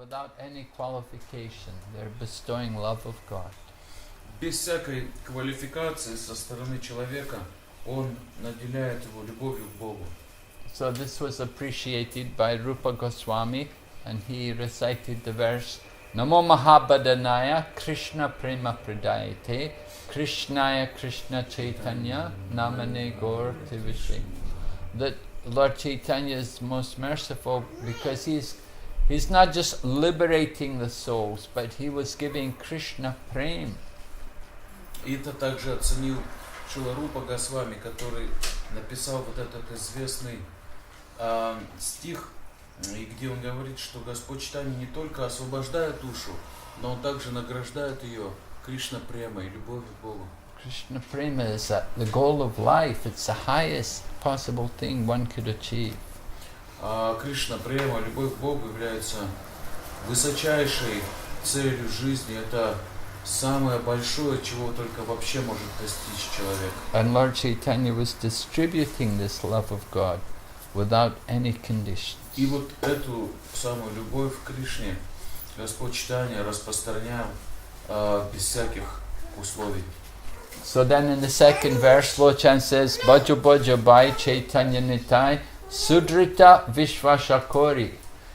without any qualification. They're bestowing love of God. Без всякой квалификации со стороны человека он наделяет его любовью к Богу. So this was appreciated by Rupa Goswami, and he recited the verse Namo Mahabhadanaya Krishna Prema Pradayate Krishnaya Krishna Chaitanya Namane Gaur Tivishri. That Lord Chaitanya is most merciful because he's not just liberating the souls, but he was giving Krishna Prem. И это также оценил Шрила Рупа Госвами, который написал вот этот известный стих, и где он говорит, что Господь Чайтанья не только освобождает душу, но он также награждает ее Кришна Премой, любовью к Богу. Krishna Prema is the goal of life. It's the highest possible thing one could achieve. Кришна Према, любовь к Богу, является высочайшей целью жизни. Это самое большое, чего только вообще может достичь человек. And Lord Chaitanya was distributing this love of God without any conditions. И вот эту самую любовь к Кришне Господь Чайтанья распространял без всяких условий. So then in the second verse, Lochan says, Bhajo Bhajo Bhai Chaitanya Nitai Sudrita Vishvashakori.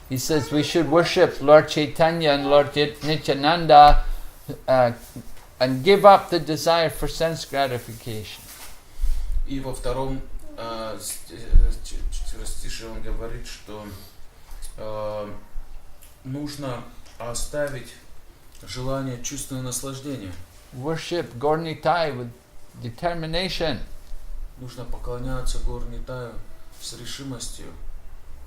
He says we should worship Lord Chaitanya and Lord Nityananda and give up the desire for sense gratification. И во втором стише он говорит, что нужно оставить желание чувственного наслаждения. Worship Gaur Nitai with determination. Нужно поклоняться Gaur Nitaya с решимостью.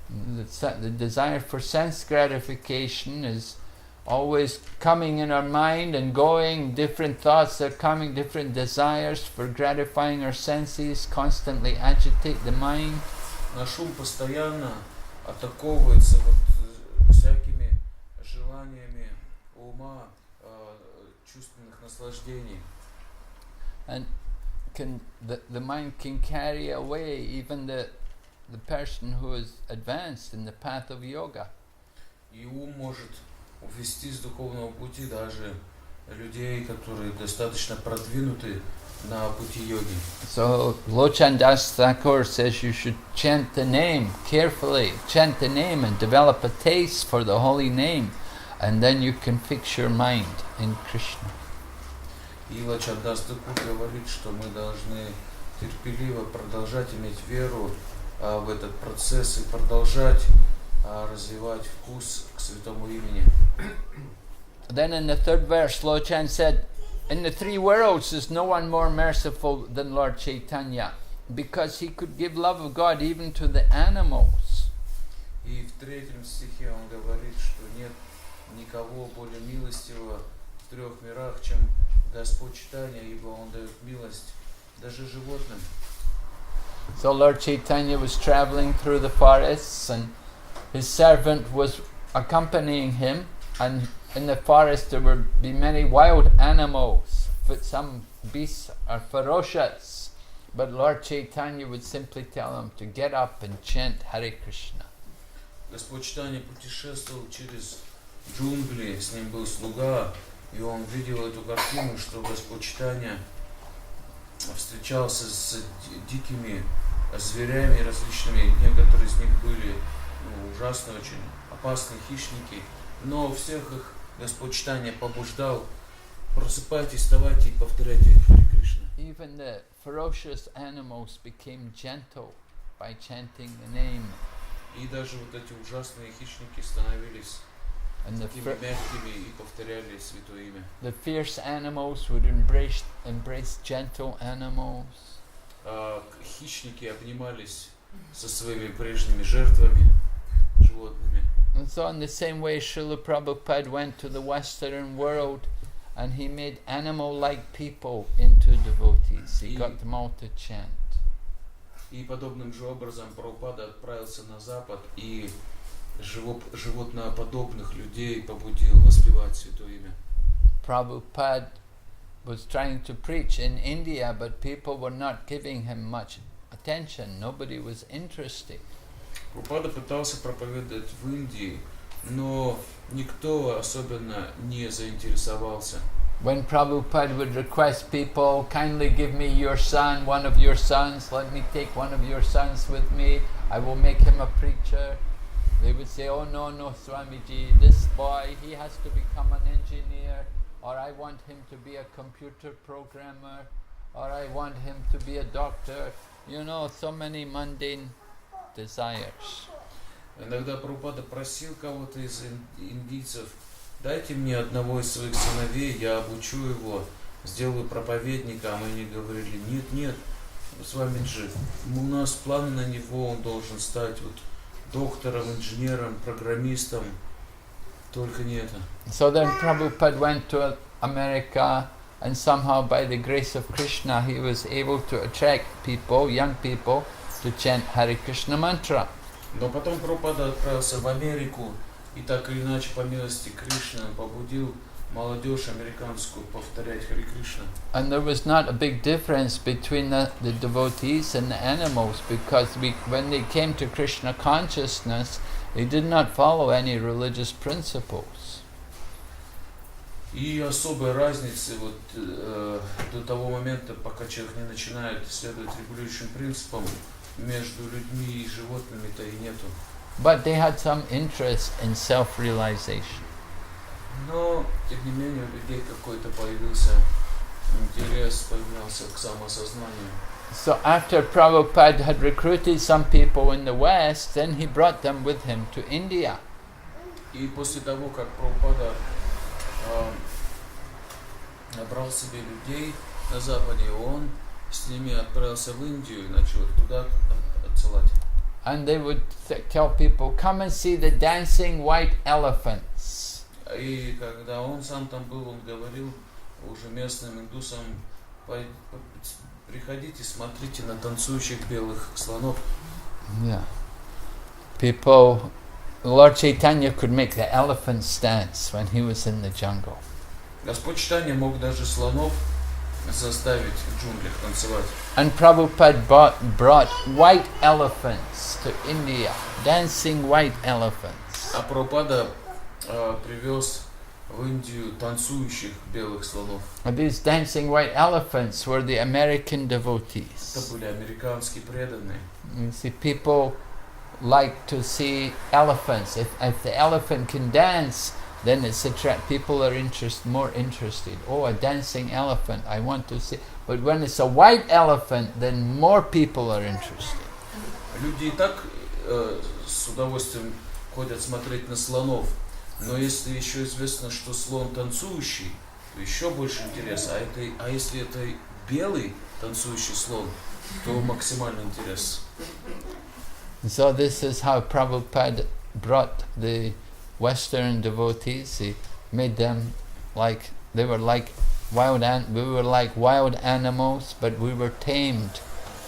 The desire for sense gratification is always coming in our mind and going, different thoughts are coming, different desires for gratifying our senses constantly agitate the mind. Наш ум постоянно атаковывается всякими желаниями ума, чувственных наслаждений. And the mind can carry away even the person who is advanced in the path of yoga. И ум может увести с духовного пути даже людей, которые достаточно продвинуты на пути йоги. So Lochan Das Thakur says you should chant the name carefully, chant the name and develop a taste for the holy name, and then you can fix your mind in Krishna. И Лочин Дас Тхакур говорит, что мы должны терпеливо продолжать иметь веру в этот процесс и продолжать развивать вкус к святому имени. Then in the third verse, Lochan said, in the three worlds there's no one more merciful than Lord Chaitanya, because he could give love of God even to the animals. И в третьем стихе он говорит, что нет никого более милостивого в трех мирах, чем Господь Чайтанья, ибо он дает милость даже животным. So Lord Chaitanya was traveling through the forests, and his servant was accompanying him, and in the forest there would be many wild animals. Some beasts are ferocious, but Lord Chaitanya would simply tell him to get up and chant Hare Krishna. Господь Чайтанья путешествовал через джунгли, с ним был слуга, и он видел эту картину, что Господь Чайтанья встречался с дикими зверями различными, некоторые из них были ужасные, очень опасные хищники, но всех их Господь Чайтанья побуждал: просыпайтесь, вставайте и повторяйте Харе Кришна. Even the ferocious animals became gentle by chanting the name. И даже вот эти ужасные хищники становились такими мягкими и повторяли святое имя. The fierce animals would embrace gentle animals. Хищники обнимались со своими прежними жертвами, животными. And so in the same way, Srila Prabhupada went to the Western world and he made animal-like people into devotees. He got them all to chant. И подобным же образом Прабхупада отправился на Запад и животноподобных людей побудил воспевать святое имя. Prabhupada was trying to preach in India, but people were not giving him much attention. Nobody was interested. Прабхупада пытался проповедовать в Индии, но никто особенно не заинтересовался. When Prabhupada would request people, kindly give me your son, one of your sons, let me take one of your sons with me, I will make him a preacher. They would say, oh no, Swamiji, this boy, he has to become an engineer, or I want him to be a computer programmer, or I want him to be a doctor. You know, so many mundane desires. Иногда Прабхупада просил кого-то из индийцев, дайте мне одного из своих сыновей, я обучу его, сделаю проповедника, а мы не говорили, нет, Свамиджи, у нас планы на него, он должен стать вот доктором, инженером, программистом, только не это. So then Prabhupada went to America, and somehow by the grace of Krishna he was able to attract people, young people, to chant Hare Krishna mantra. Но потом Прабхупада отправился в Америку, и так или иначе, по милости Кришны, он побудил молодежь американскую повторять Харе Кришна. And there was not a big difference between the devotees and the animals, because when they came to Krishna consciousness, they did not follow any religious principles. И особой разницы вот до того момента, пока человек не начинает следовать регулирующим принципам, между людьми и животными-то и нету. But they had some interest in self-realization. Но, тем не менее, у людей какой-то появился интерес, появился к самоосознанию. So after Prabhupada had recruited some people in the West, then he brought them with him to India. И после того, как Прабхупада набрал себе людей на Западе, он с ними отправился в Индию и начал их туда отсылать. And they would tell people, come and see the dancing white elephants. И когда он сам там был, он говорил уже местным индусам, приходите, смотрите на танцующих белых слонов. Yeah. People, Lord Chaitanya could make the elephants dance when he was in the jungle. Господь Чайтанья мог даже слонов заставить в джунглях танцевать. And Prabhupada brought white elephants to India, dancing white elephants. А Прабхупада привез в Индию танцующих белых слонов. And these dancing white elephants were the American devotees. Это были американские преданные. You see, people like to see elephants. If the elephant can dance, then it's people are more interested. Oh, a dancing elephant, I want to see. But when it's a white elephant, then more people are interested. Люди и так с удовольствием ходят смотреть на слонов, но если еще известно, что слон танцующий, то еще больше интереса. А если это белый танцующий слон, то максимальный интерес. So this is how Prabhupada brought the Western devotees. He made them like we were like wild animals, but we were tamed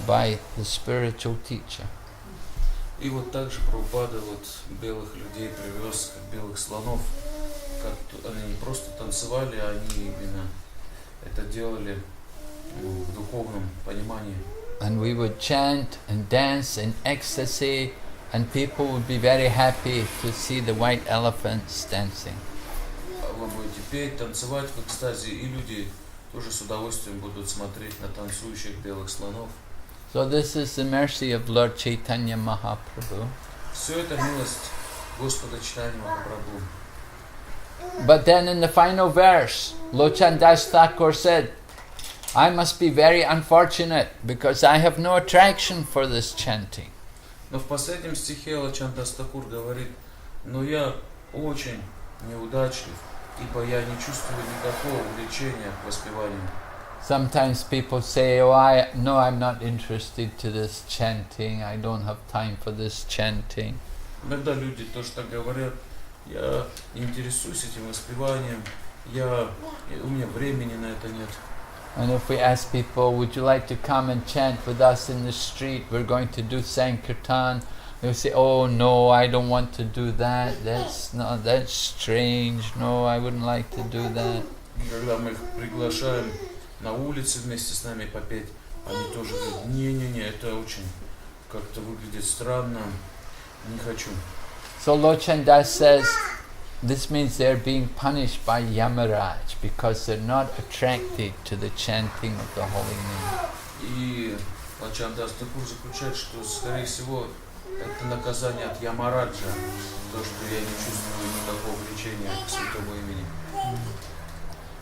by the spiritual teacher. И вот так же Прабхупада вот белых людей привез, как белых слонов, как они не просто танцевали, а они именно это делали в духовном понимании. And we would chant and dance in ecstasy, and people would be very happy to see the white elephants dancing. Вы будете петь, танцевать в экстазе, и люди тоже с удовольствием будут смотреть на танцующих белых слонов. So this is the mercy of Lord Chaitanya Mahaprabhu. Все это милость Господа Чайтаньи Махапрабху. But then in the final verse, Lochan Das Thakur said, I must be very unfortunate because I have no attraction for this chanting. Но в последнем стихе Лочин Дас Такур говорит, но я очень неудачлив, ибо я не чувствую никакого увлечения к воспеванию. Sometimes people say, oh, I'm not interested to this chanting, I don't have time for this chanting. Иногда люди тоже так говорят, я не интересуюсь этим воспеванием, у меня времени на это нет. And if we ask people, would you like to come and chant with us in the street, we're going to do Sankirtan, they'll say, oh no, I don't want to do that, that's strange, no, I wouldn't like to do that. Когда мы их приглашаем на улице вместе с нами попеть, они тоже говорят, не, это очень как-то выглядит странно, не хочу. So Lochan Das says, This means they're being punished by Yamaraj because they're not attracted to the chanting of the holy name. И Бхакти-Дас Такур заключает, что, скорее всего, это наказание от Ямараджа, то, что я не чувствую никакого влечения к святому имени.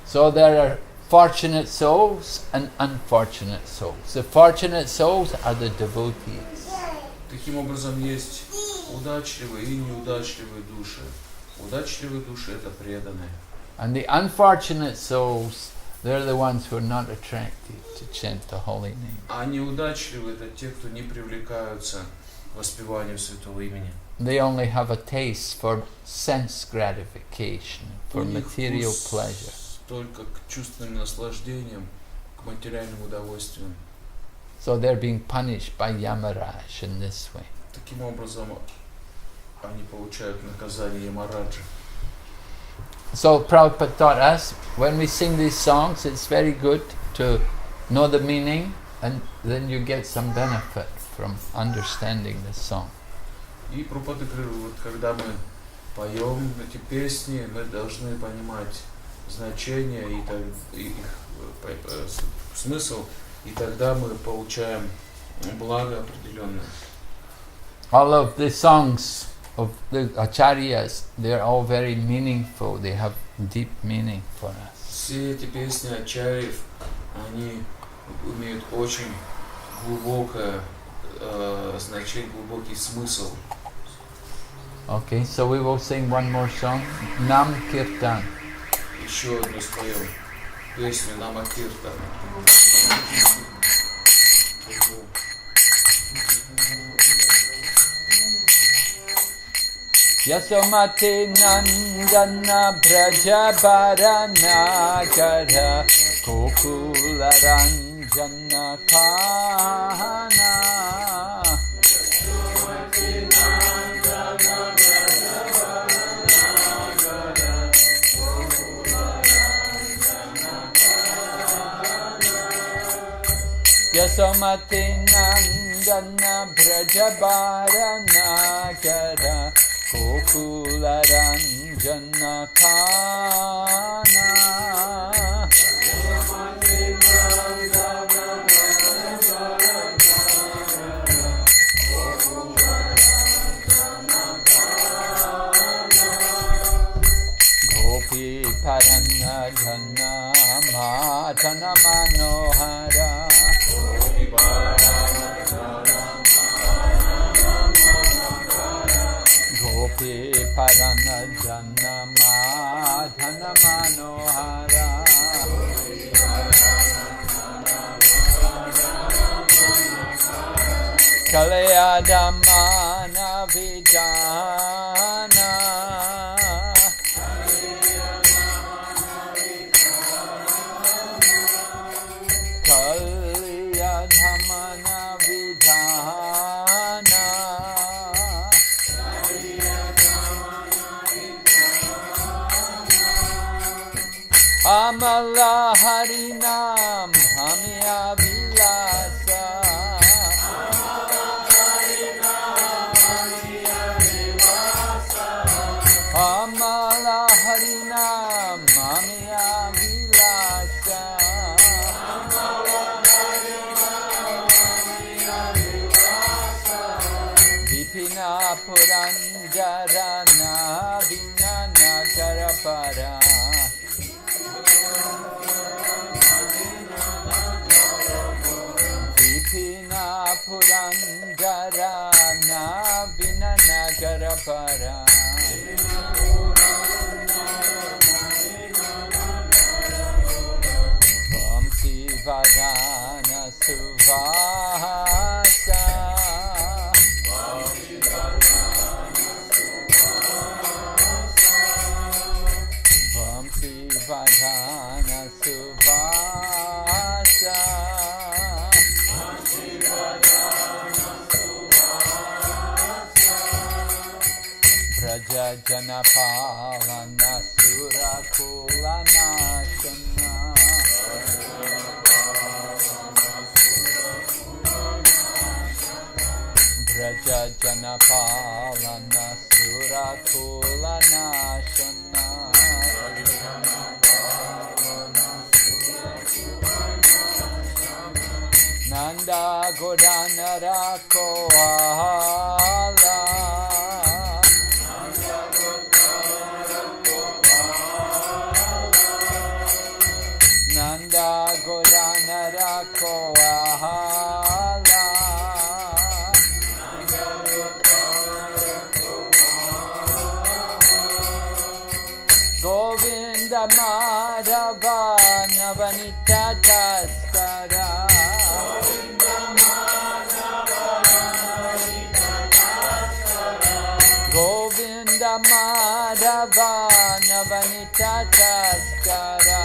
So there are fortunate souls and unfortunate souls. The fortunate souls are the devotees. Таким образом, есть удачливые и неудачливые души. Удачливые души — это преданные. And the unfortunate souls, they're the ones who are not attracted to chant the holy name. А неудачливые — это те, кто не привлекаются к воспеванию святого имени. They only have a taste for sense gratification, for material pleasure. Только к чувственным наслаждениям, к материальным удовольствиям. So they're being punished by Yamaraj in this way. Таким образом, они получают наказание Ямараджа. So Prabhupada taught us, when we sing these songs, it's very good to know the meaning, and then you get some benefit from understanding the song. И Прабхупада говорил, вот когда мы поем эти песни, мы должны понимать значение и их смысл, и тогда мы получаем благо определенное. All of the songs of the acharyas, they're all very meaningful. They have deep meaning for us. Все эти песни ачарьев, они имеют очень глубокое значение, глубокий смысл. Okay, so we will sing one more song, Nam Kirtan. Еще одну споем песню Нама Киртан. Yasomati Nandana Brajabaranagara Kokularanjana Kana. Yasomati Nandana Brajabaranagara Kokularanjana Kana. Gopi Paranadhana Madhana Manohara. Gopi Paranadhana Madhana Manohara. Kalayadamana Vijana. Kalayadamana Vijana. Amala Harinam Hamya Vilasa. Amala Harinam Hamya Vilasa. Vipina Puranjarana Vinana Karapara. Vipina Puranjarana Vinana Karapara. Vamsi Vadana Suvasa. Vamsi Vadana Suvasa. Braja Janapalana Surakulana Shana. Braja Janapalana Surakulana Rakula Nashana Nanda Godana Rakoala Nanda Godana Rakoala Govinda Madhava Navanita Taskara Govinda Madhava Navanita Taskara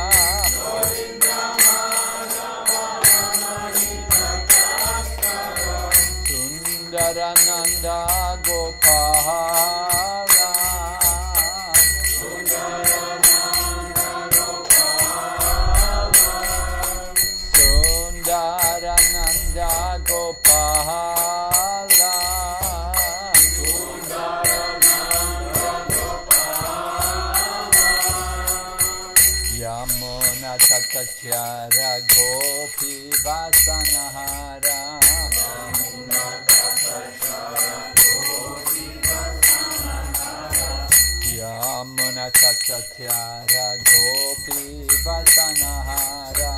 Sundarananda Gopala Sundarananda Gopala Yamuna Tatachara Gopi Vasanahara Yamuna Tatachara Gopi Vasanahara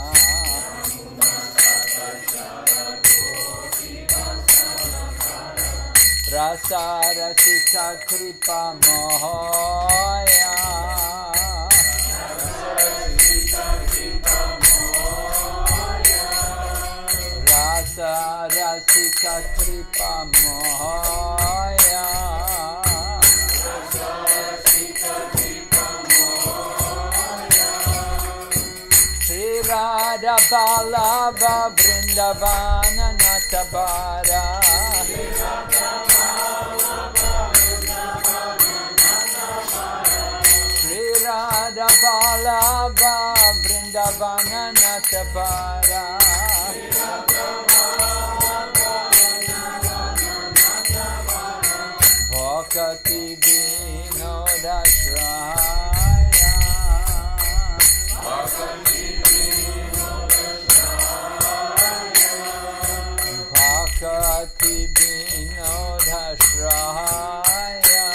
Rasa Rasika Kripa Mohoya Rasa Rasika Kripa Mohoya Sri Radha Balava Vrindavana Natabara Sri Radha Balava Vrindavana Natabara Bhakati Vinodashraya Bhakati Vinodashraya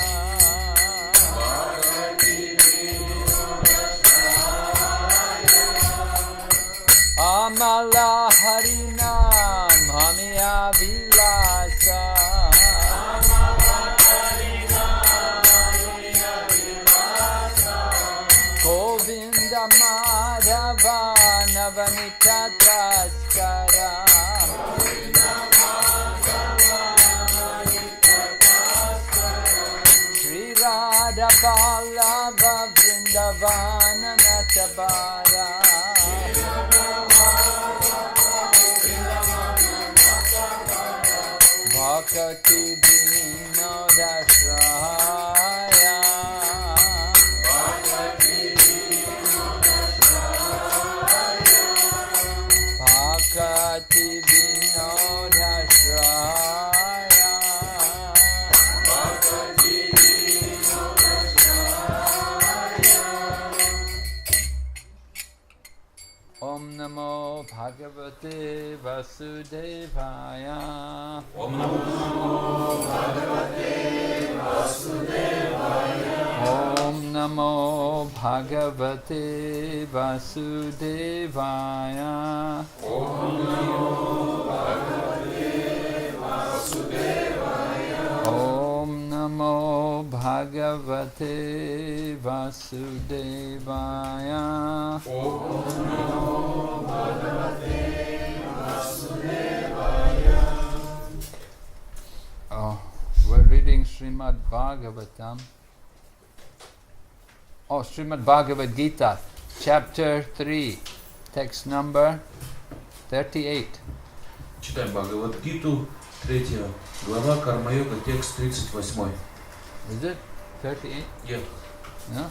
Amala Harinam Hamiya Vilasa Govinda Madhava Navanita Taskara Sri Radha Balava Vrindavana Natabara Bhakati Vinodashraya Bhakati Vinodashraya Om Namo Bhagavate Vasudevaya Om Namo Bhagavate Vasudevaya Om Namo Bhagavate Vasudevaya Om Namo Bhagavate Vasudevaya Om Namo Bhagavate Vasudevaya Om Namo Bhagavate Vasudevaya Oh, we're reading Srimad Bhagavatam. Oh, Srimad Bhagavad Gita, chapter 3, text number 38. Читаем Бхагавад-гиту, 3 глава, Карма-йога, текст 38. Is it 38? Yeah. No?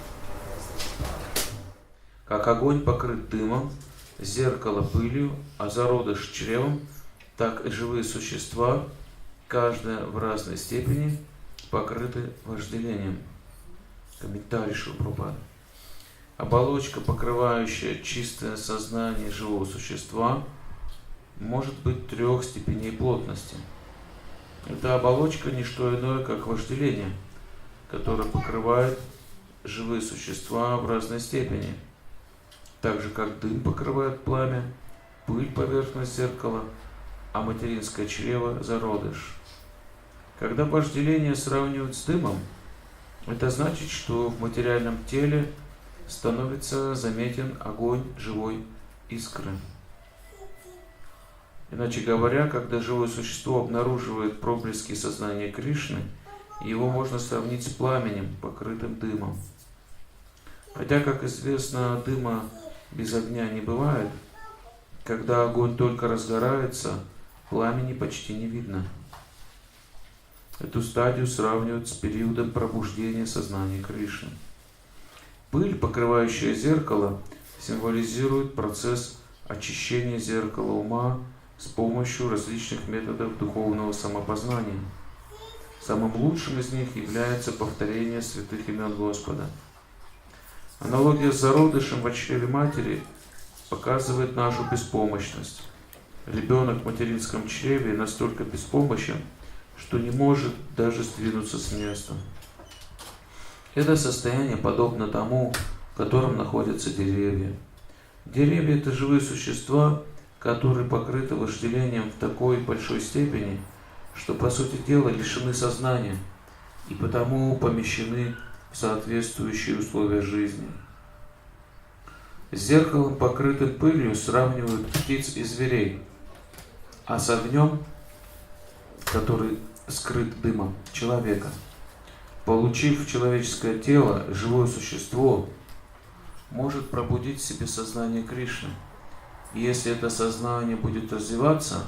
Как огонь покрыт дымом, зеркало пылью, а зародыш чревом, так и живые существа, каждая в разной степени, покрыты вожделением. Комментарий Шрила Прабхупады. Оболочка, покрывающая чистое сознание живого существа, может быть 3 степеней плотности. Эта оболочка не что иное, как вожделение, которое покрывает живые существа в разной степени, так же как дым покрывает пламя, пыль поверхность зеркала, а материнское чрево зародыш. Когда вожделение сравнивают с дымом, это значит, что в материальном теле становится заметен огонь живой искры. Иначе говоря, когда живое существо обнаруживает проблески сознания Кришны, его можно сравнить с пламенем, покрытым дымом. Хотя, как известно, дыма без огня не бывает, когда огонь только разгорается, пламени почти не видно. Эту стадию сравнивают с периодом пробуждения сознания Кришны. Пыль, покрывающая зеркало, символизирует процесс очищения зеркала ума с помощью различных методов духовного самопознания. Самым лучшим из них является повторение святых имен Господа. Аналогия с зародышем в чреве матери показывает нашу беспомощность. Ребенок в материнском чреве настолько беспомощен, что не может даже сдвинуться с места. Это состояние подобно тому, в котором находятся деревья. Деревья – это живые существа, которые покрыты вожделением в такой большой степени, что, по сути дела, лишены сознания и потому помещены в соответствующие условия жизни. С зеркалом, покрытым пылью, сравнивают птиц и зверей, а с огнем, который скрыт дымом, человека. Получив человеческое тело, живое существо может пробудить в себе сознание Кришны. И если это сознание будет развиваться,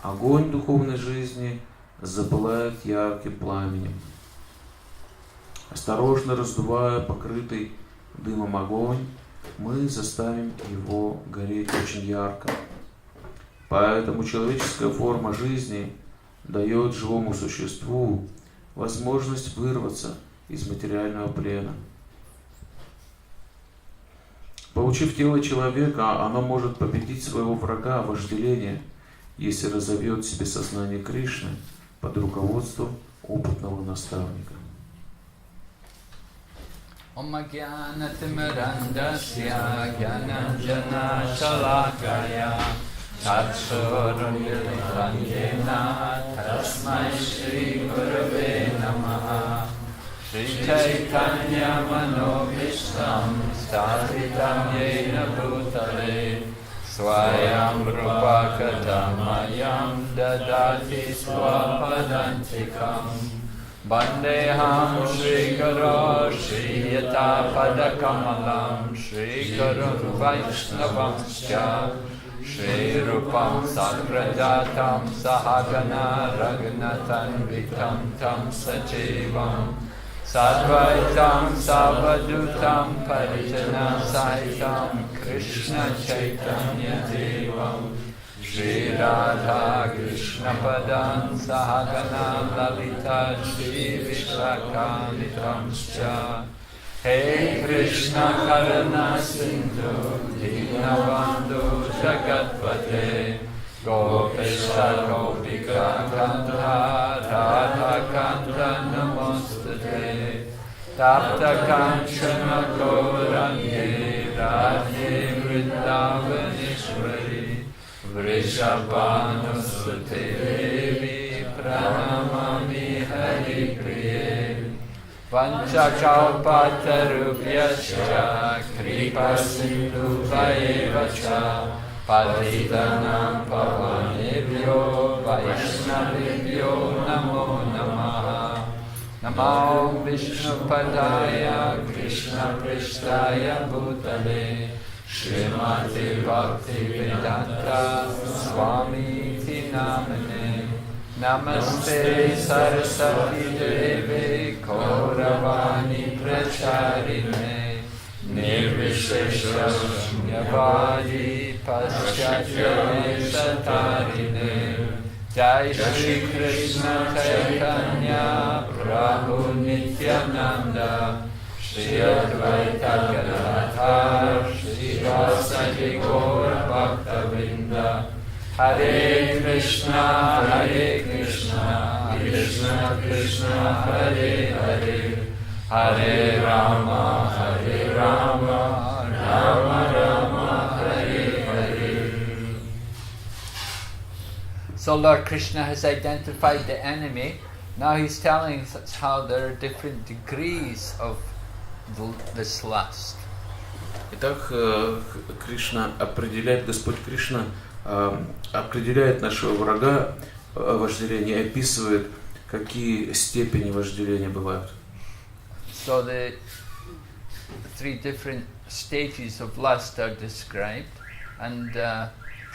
огонь духовной жизни запылает ярким пламенем. Осторожно раздувая покрытый дымом огонь, мы заставим его гореть очень ярко. Поэтому человеческая форма жизни дает живому существу возможность вырваться из материального плена. Получив тело человека, оно может победить своего врага, вожделение, если разовьет в себе сознание Кришны под руководством опытного наставника. Om Jnana-timirandasya Jnana-Shalakaya Tatsurunilitam Yena Tasmai Shri Gurave Namaha Shri Chaitanya Manobhishtam Sthapitam Yena Bhutale Swayam Rupa Kadamayam Dadati Swapadantikam Bandeham Shri Guru Shri Yata Padakamalam Shri Guru Vaishnavamscha Shri Rupam Sakrajatam Sahagana Raghunatan Vitam Tam Sajivam Sadvaitam Savadutam Parijana Sahitam Krishna Chaitanya Devam Shri Radha Krishna Padan Sahagana Lalita Shri Vishakanitamscha Hey Krishna Karana Sindhu Dinabandhu Jagatpate Gopesha Gopika Kanta Radha Kanta Namostate Tapta Kanchana Gaurange Radhe Vrindavaneshwari Vrishabhanusute Devi Pranamami Hari Priye Vanchakalpatarubhyascha Kripa Sindhu Vayevacha Patitanam Pavanebhyo Vaishnavibhyo Namo Namaha Namo Vishnupadaya Krishna Prishtaya Bhutale Srimati Bhaktivedanta Swami Ti Namane Namaste Saraswati Devi Kauravani Pracharine Nirvishesha Shunyavadi Paschatya Satarine Jai Shri Krishna Chaitanya Prabhu Nityananda Shri Advaita Gadadhar Shri Vasadi Gaur Bhakta-vrinda Hare Krishna Krishna Krishna Hare Hare Hare Rama Rama Rama Hare Hare. So Lord Krishna has identified the enemy. Now he's telling us how there are different degrees of this lust. Итак, Кришна определяет, Господь Кришна определяет нашего врага вожделения, описывает, какие степени вожделения бывают. So the three different stages of lust are described, and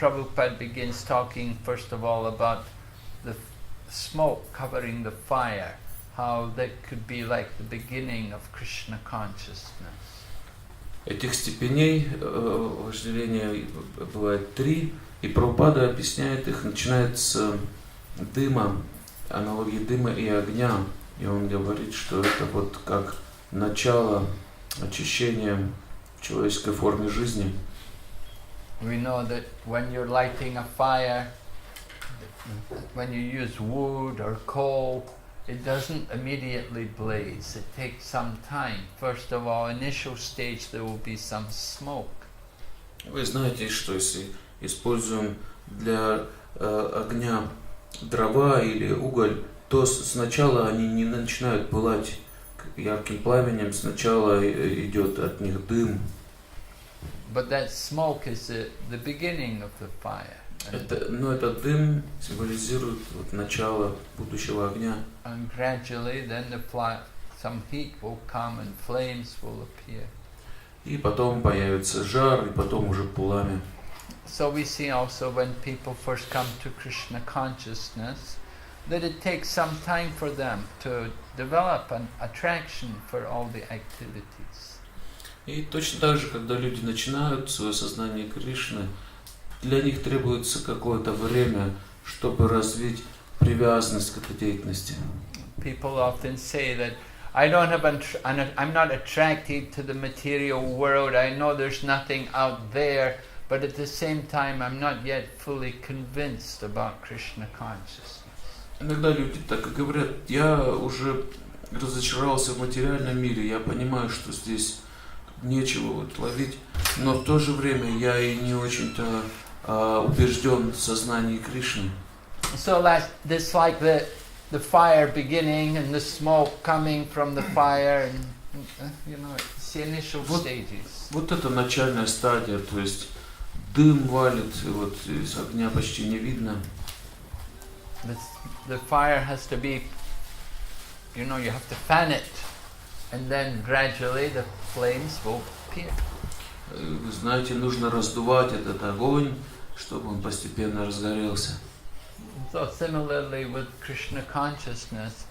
Prabhupada begins talking first of all about the smoke covering the fire, how that could be like the beginning of Krishna consciousness. Этих степеней вожделения бывает 3, и Прабхупада объясняет их, начинает с дыма, аналогии дыма и огня, и он говорит, что это вот как начало очищения в человеческой форме жизни. We know that when you're lighting a fire, when you use wood or coal, it doesn't immediately blaze. It takes some time. First of all, initial stage there will be some smoke. Вы знаете, что если используем для огня дрова или уголь, то сначала они не начинают пылать ярким пламенем, сначала идет от них дым. But that smoke is the beginning of the fire. Но этот дым символизирует вот начало будущего огня. And gradually then some heat will come and flames will appear. И потом появится жар, и потом уже пламя. So we see also when people first come to Krishna consciousness, that it takes some time for them to develop an attraction for all the activities. И точно так же, когда люди начинают свое сознание Кришны, для них требуется какое-то время, чтобы развить привязанность к этой деятельности. People often say that I'm not attracted to the material world. I know there's nothing out there, but at the same time I'm not yet fully convinced about Krishna consciousness. Иногда люди так и говорят: я уже разочаровался в материальном мире, я понимаю, что здесь нечего вот ловить, но в то же время я и не очень-то убежден в сознании Кришны. So this like the fire beginning and the smoke coming from the fire, and you know, it's the initial stages. Вот это начальная стадия, то есть дым валит, и вот из огня почти не видно. The fire has to be, you know, you have to fan it, and then gradually the flames will appear. Вы знаете, нужно раздувать этот огонь, чтобы он постепенно разгорелся. So similarly with Krishna consciousness,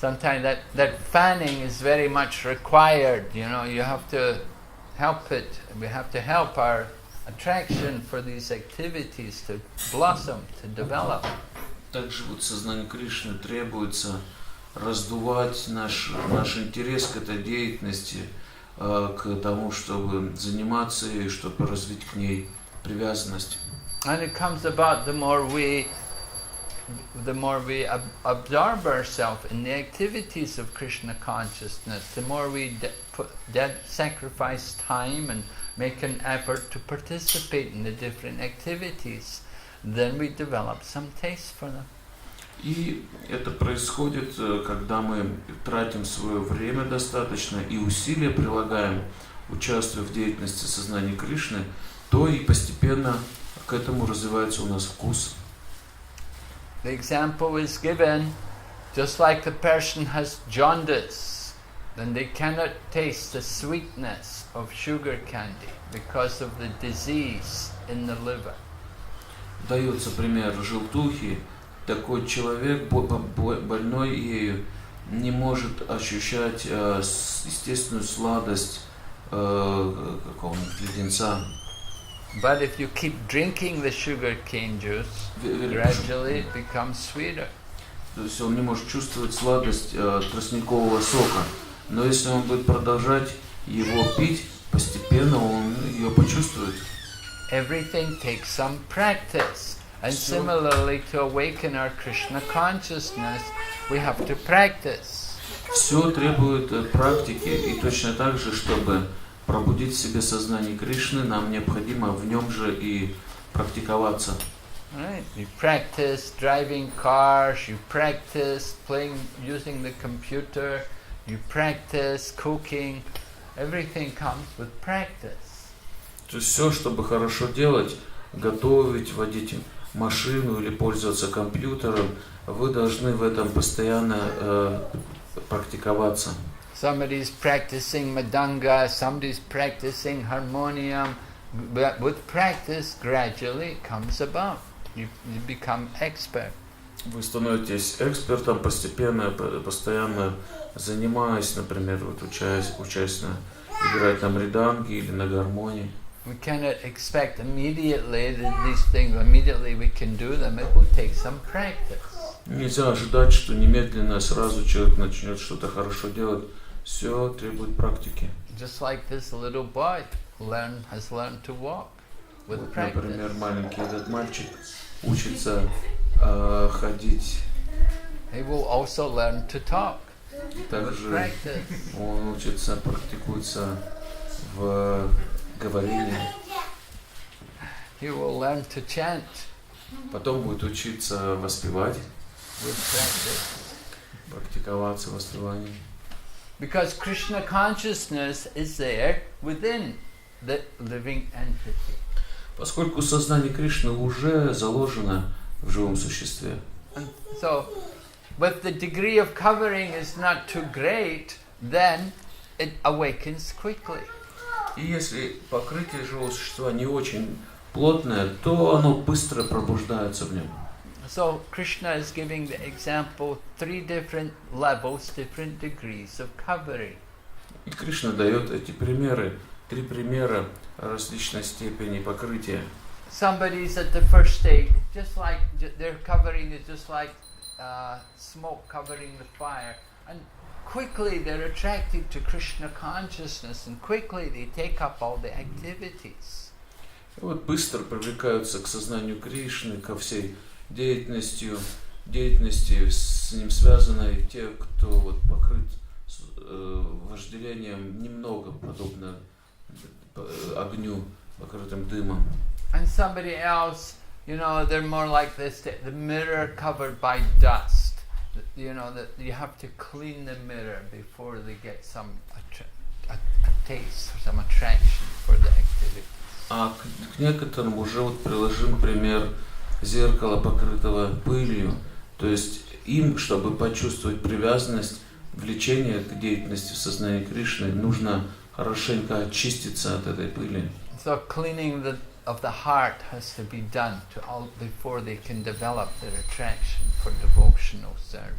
sometimes that fanning is very much required. You know, you have to help it. We have to help our attraction for these activities to blossom, to develop. Также вот сознанию Кришны требуется раздувать наш интерес к этой деятельности, к тому, чтобы заниматься и чтобы развить к ней привязанность. And it comes about the more we absorb ourselves in the activities of Krishna consciousness, the more we sacrifice time and make an effort to participate in the different activities, then we develop some taste for them. И это происходит, когда мы тратим свое время достаточно и усилия прилагаем, участвуя в деятельности сознания Кришны, то и постепенно к этому развивается у нас вкус. The example is given, just like the person has jaundice, then they cannot taste the sweetness of sugar candy because of the disease in the liver. Дается пример желтухи. Такой человек, больной ею, не может ощущать естественную сладость какого-нибудь леденца. But if you keep drinking the sugar cane juice, gradually it becomes sweeter. То есть он не может чувствовать сладость тростникового сока. Но если он будет продолжать его пить, постепенно он ее почувствует. Everything takes some practice. And similarly, to awaken our Krishna consciousness, we have to practice. Все требует практики, и точно так же, чтобы пробудить в себе сознание Кришны, нам необходимо в нем же и практиковаться. Right? You practice driving cars, you practice playing, using the computer, you practice cooking. Everything comes with practice. То есть все, чтобы хорошо делать, готовить, водить машину или пользоваться компьютером, вы должны в этом постоянно практиковаться. Somebody's practicing madanga, somebody's practicing harmonium. But with practice, gradually it comes about. You become expert. Вы становитесь экспертом постепенно, постоянно занимаясь, например, вот учась играть на мриданге или на гармонии. We cannot expect immediately that these things, immediately we can do them. It will take some practice. Нельзя ожидать, что немедленно сразу человек начнет что-то хорошо делать. Все требует практики. Just like this little boy has learned to walk with Вот, practice. например, маленький этот мальчик учится ходить. He will also learn to talk with Также practice. он учится, практикуется в говорении. He will learn to chant Потом будет учиться воспевать, with practice. практиковаться в воспевании. Because Krishna consciousness is there within the living entity. Поскольку сознание Кришны уже заложено в живом существе. And so, but the degree of covering is not too great, then it awakens quickly. И если покрытие живого существа не очень плотное, то оно быстро пробуждается в нем. So Krishna is giving the example 3 different levels, different degrees of covering. И Кришна дает эти примеры, 3 примера различной степени покрытия. Somebody's at the first stage, just like their covering is just like smoke covering the fire, and quickly they're attracted to Krishna consciousness, and quickly they take up all the activities. И вот быстро привлекаются к сознанию Кришны, ко всей деятельности с ним связанной, те, кто вот покрыт вожделением немного, подобно огню, покрытым дымом. And somebody else, you know, they're more like this, the mirror covered by dust. You know, that you have to clean the mirror before they get some a taste or some attraction for the activity. А к некоторым уже вот приложим пример зеркала, покрытого пылью. То есть им, чтобы почувствовать привязанность, влечение к деятельности в сознании Кришны, нужно хорошенько очиститься от этой пыли. So cleaning of the heart has to be done before they can develop their attraction for devotional service.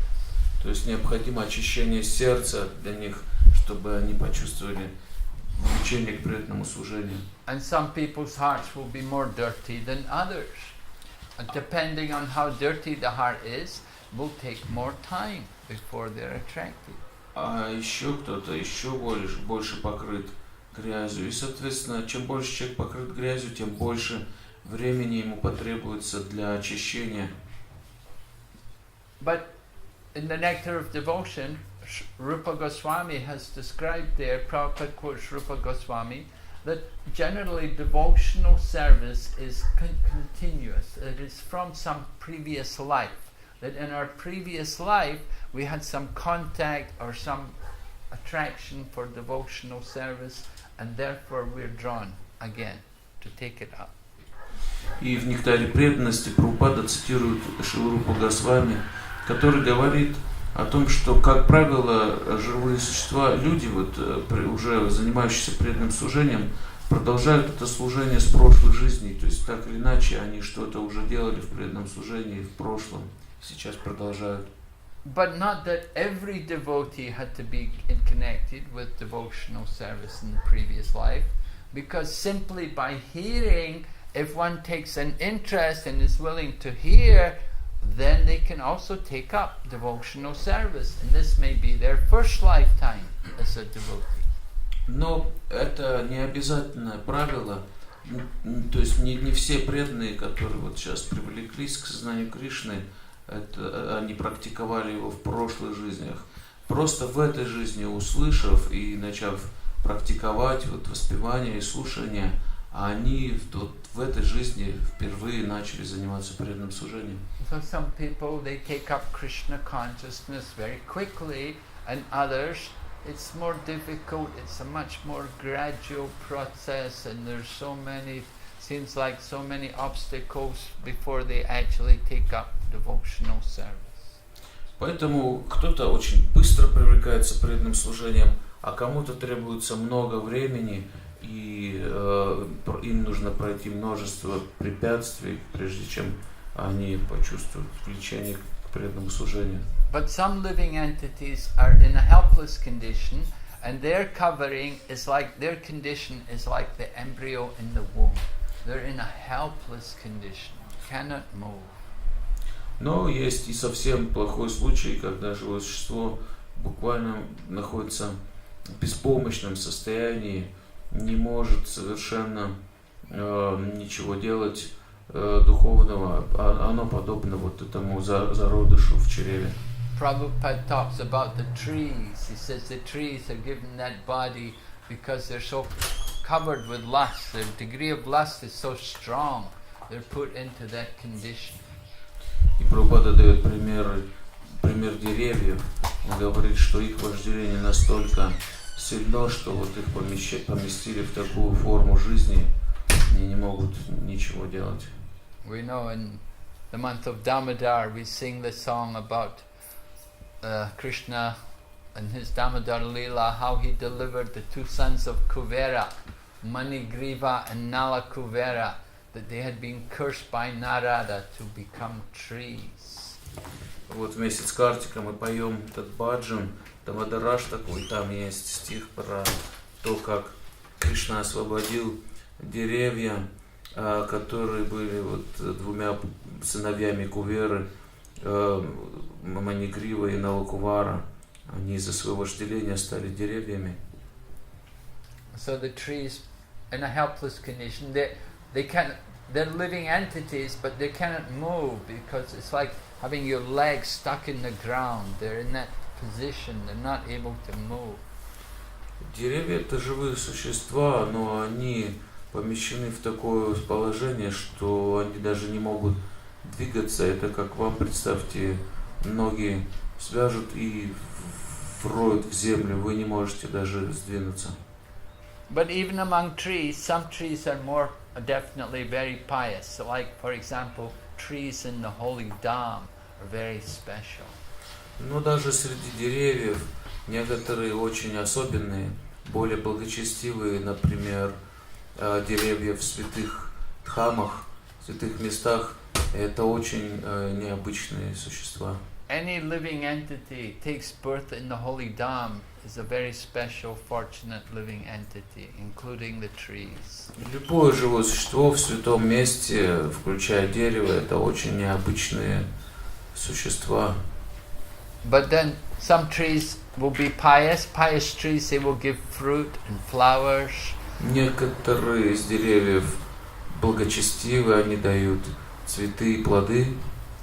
То есть необходимо очищение сердца для них, чтобы они почувствовали влечение к преданному служению. And some people's hearts will be more dirty than others. And depending on how dirty the heart is, will take more time before they're attracted. А еще кто-то еще больше покрыт грязью. И, соответственно, чем больше человек покрыт грязью, тем больше времени ему потребуется для очищения. But in the Nectar of Devotion, Rupa Goswami has described there, Prabhupada quotes Rupa Goswami, that generally devotional service is continuous. It is from some previous life. That in our previous life we had some contact or some attraction for devotional service, and therefore we're drawn again to take it up. И в «Нектаре преданности» Прабхупада цитирует Шрилу Рупу Госвами, который говорит о том, что, как правило, живые существа, люди, вот, уже занимающиеся преданным служением, продолжают это служение с прошлых жизней. То есть, так или иначе, они что-то уже делали в преданном служении в прошлом, сейчас продолжают. But not that every devotee had to be connected with devotional service in the previous life, because simply by hearing if one takes an interest and is willing to hear, then they can also take up devotional service, and this may be their first lifetime as a devotee. Но это не обязательное правило. То есть не все преданные, которые вот сейчас привлеклись к сознанию Кришны, они практиковали его в прошлых жизнях. Просто в этой жизни, услышав и начав практиковать вот воспевание и слушание, они вот в этой жизни впервые начали заниматься преданным служением. So some people, they take up Krishna consciousness very quickly, and others, it's more difficult, it's a much more gradual process, and there's seems like so many obstacles before they actually take up devotional service. Поэтому кто-то очень быстро привлекается преданным служением, а кому-то требуется много времени, и им нужно пройти множество препятствий, прежде чем они почувствуют влечение к преданному служению. But some living entities are in a helpless condition, and their covering is like, their condition is like the embryo in the womb. They're in a helpless condition, cannot move. Но есть и совсем плохой случай, когда живое существо буквально находится в беспомощном состоянии, не может совершенно ничего делать духовного, оно подобно вот этому зародышу в чреве. Prabhupada talks about the trees. He says the trees are given that body because they're so covered with lust. Their degree of lust is so strong. They're put into that condition. И Прабхупада дает пример деревьев. Он говорит, что их вожделение настолько сильно, что вот их поместили в такую форму жизни, они не могут ничего делать. We know in the month of Damodar we sing the song about Krishna and his Damodar Leela, how he delivered the two sons of Kuvera, Manigriva and Nala Kuvera, that they had been cursed by Narada to become trees. Вот в месяц Картика мы поем этот баджан, Дамодараш такой, там есть стих про то, как Кришна освободил деревья, которые были вот двумя сыновьями Куверы, Манигрива и Налакувара. Они из-за своего вожделения стали деревьями. So the trees in a helpless condition, they're living entities, but they cannot move because it's like having your legs stuck in the ground. They're in that position, they're not able to move. Деревья — это живые существа, но они помещены в такое положение, что они даже не могут двигаться. Это как вам, представьте, ноги свяжут и вроют в землю, вы не можете даже сдвинуться. But even among trees, some trees are more definitely very pious. So like, for example, trees in the holy Dham are very special. Но даже среди деревьев некоторые очень особенные, более благочестивые, например, деревья в святых дхамах, в святых местах, это очень необычные существа. Any living entity takes birth in the holy Dham is a very special, fortunate living entity, including the trees. Любое живое существо в святом месте, включая дерево, это очень необычные существа. But then some trees will be pious. Pious trees, they will give fruit and flowers. Некоторые из деревьев благочестивы, они дают цветы и плоды.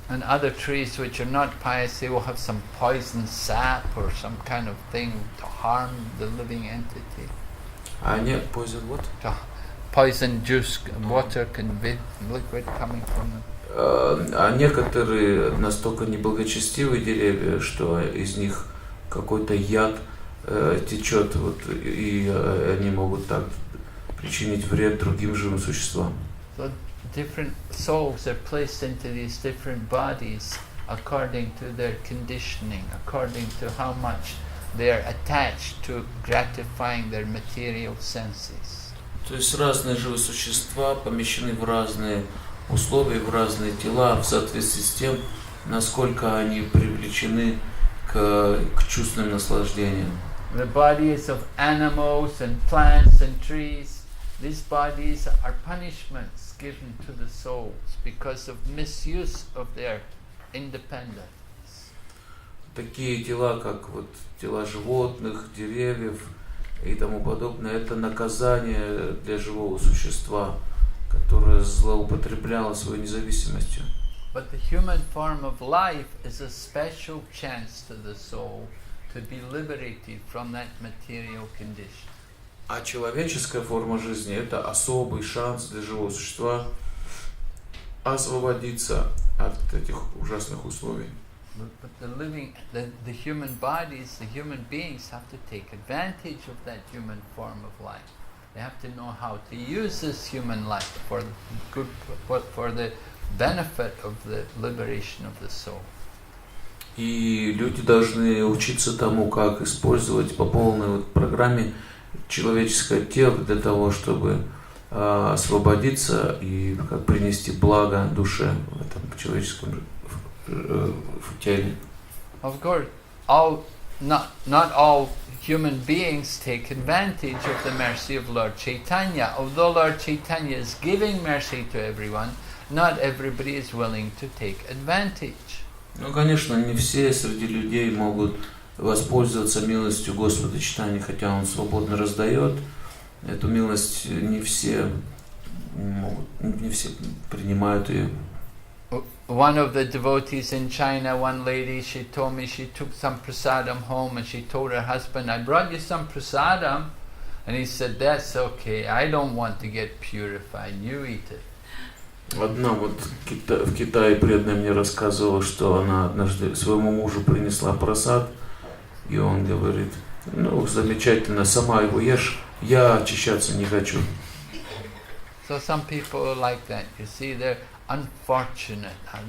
And other trees which are not pious, they will have some poison sap or some kind of thing to harm the living entity. Poison what? Poison juice, water can be liquid coming from them. А некоторые настолько неблагочестивые деревья, что из них какой-то яд течет, вот, и они могут так причинить вред другим живым существам. So different souls are placed into these different bodies according to their conditioning, according to how much they are attached to gratifying their material senses. То есть разные живые существа помещены в разные условия, в разные тела, в соответствии с тем, насколько они привлечены к чувственным наслаждениям. The bodies of animals and plants and trees, these bodies are punishments given to the souls because of misuse of their independence. Такие тела, как вот тела животных, деревьев и тому подобное, это наказание для живого существа, которое злоупотребляло своей независимостью. But the human form of life is a special chance to the soul to be liberated from that material condition. А человеческая форма жизни – это особый шанс для живого существа освободиться от этих ужасных условий. But the human bodies, the human beings have to take advantage of that human form of life. They have to know how to use this human life for the benefit of the liberation of the soul. И люди должны учиться тому, как использовать по полной программе человеческое тело для того, чтобы освободиться и как принести благо душе в этом человеческом теле. Of course, not all human beings take advantage of the mercy of Lord Chaitanya. Although Lord Chaitanya is giving mercy to everyone, not everybody is willing to take advantage. Ну, конечно, не все среди людей могут воспользоваться милостью Господа Чайтаньи, хотя Он свободно раздает. Эту милость не все принимают ее. One of the devotees in China, one lady, she told me she took some prasadam home and she told her husband, I brought you some prasadam. And he said, that's okay, I don't want to get purified, you eat it. Одна вот в Китае преданная мне рассказывала, что она однажды своему мужу принесла прасад, и он говорит, ну, замечательно, сама его ешь, я очищаться не хочу. So some people are like that, you see, they're unfortunate. I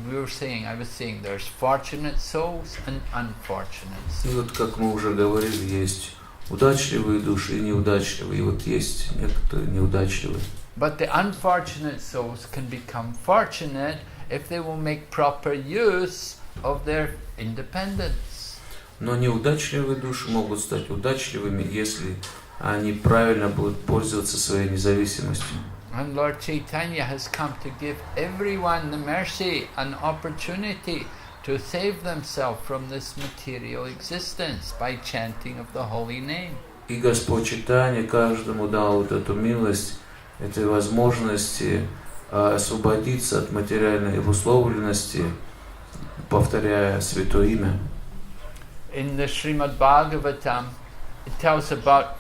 was saying, there's fortunate souls and unfortunate souls. И вот, как мы уже говорили, есть удачливые души и неудачливые, и вот есть некоторые неудачливые. But the unfortunate souls can become fortunate if they will make proper use of their independence. Но неудачливые души могут стать удачливыми, если они правильно будут пользоваться своей независимостью. And Lord Chaitanya has come to give everyone the mercy and opportunity to save themselves from this material existence by chanting of the holy name. И Господь Чайтанья каждому дал вот эту милость, этой возможности освободиться от материальной обусловленности, повторяя святое имя. In the Srimad Bhagavatam, it tells about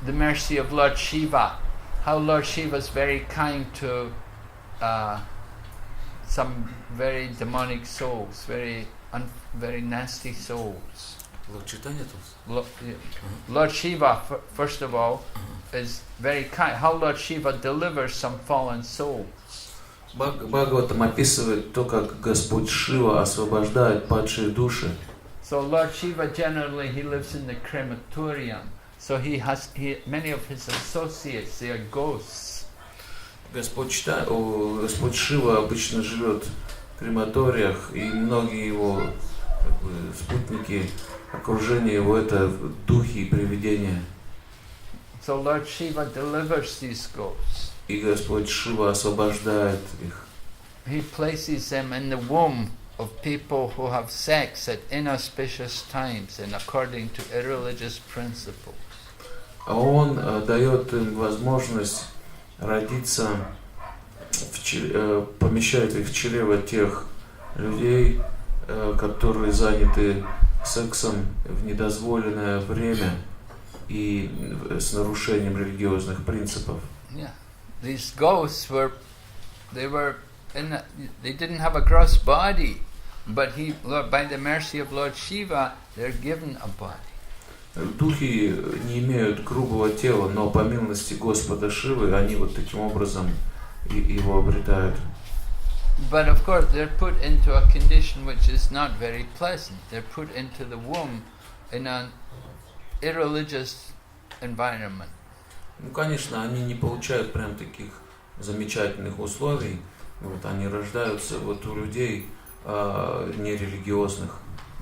the mercy of Lord Shiva, how Lord Shiva is very kind to some very demonic souls, very nasty souls. Lord Shiva, first of all, is very kind. How Lord Shiva delivers some fallen souls. Бхагаватам описывает то, как Господь Шива освобождает падшие души. So Lord Shiva generally he lives in the crematorium. So many of his associates, they are ghosts. Господь Шива обычно живет в крематориях, и многие его спутники, окружение его — это духи и привидения. So Lord Shiva delivers these ghosts. И Господь Шива освобождает их. He places them in the womb of people who have sex at inauspicious times and according to irreligious principles. А Он дает им возможность родиться, помещает их в чрево тех людей, которые заняты сексом в недозволенное время и с нарушением религиозных принципов. Yeah, these ghosts they didn't have a gross body, but by the mercy of Lord Shiva, they're given a body. Духи не имеют грубого тела, но по милости Господа Шивы они вот таким образом его обретают. But of course, they're put into a condition which is not very pleasant. They're put into the womb in an irreligious environment. Ну, конечно, они не получают прям таких замечательных условий. Вот они рождаются вот у людей нерелигиозных.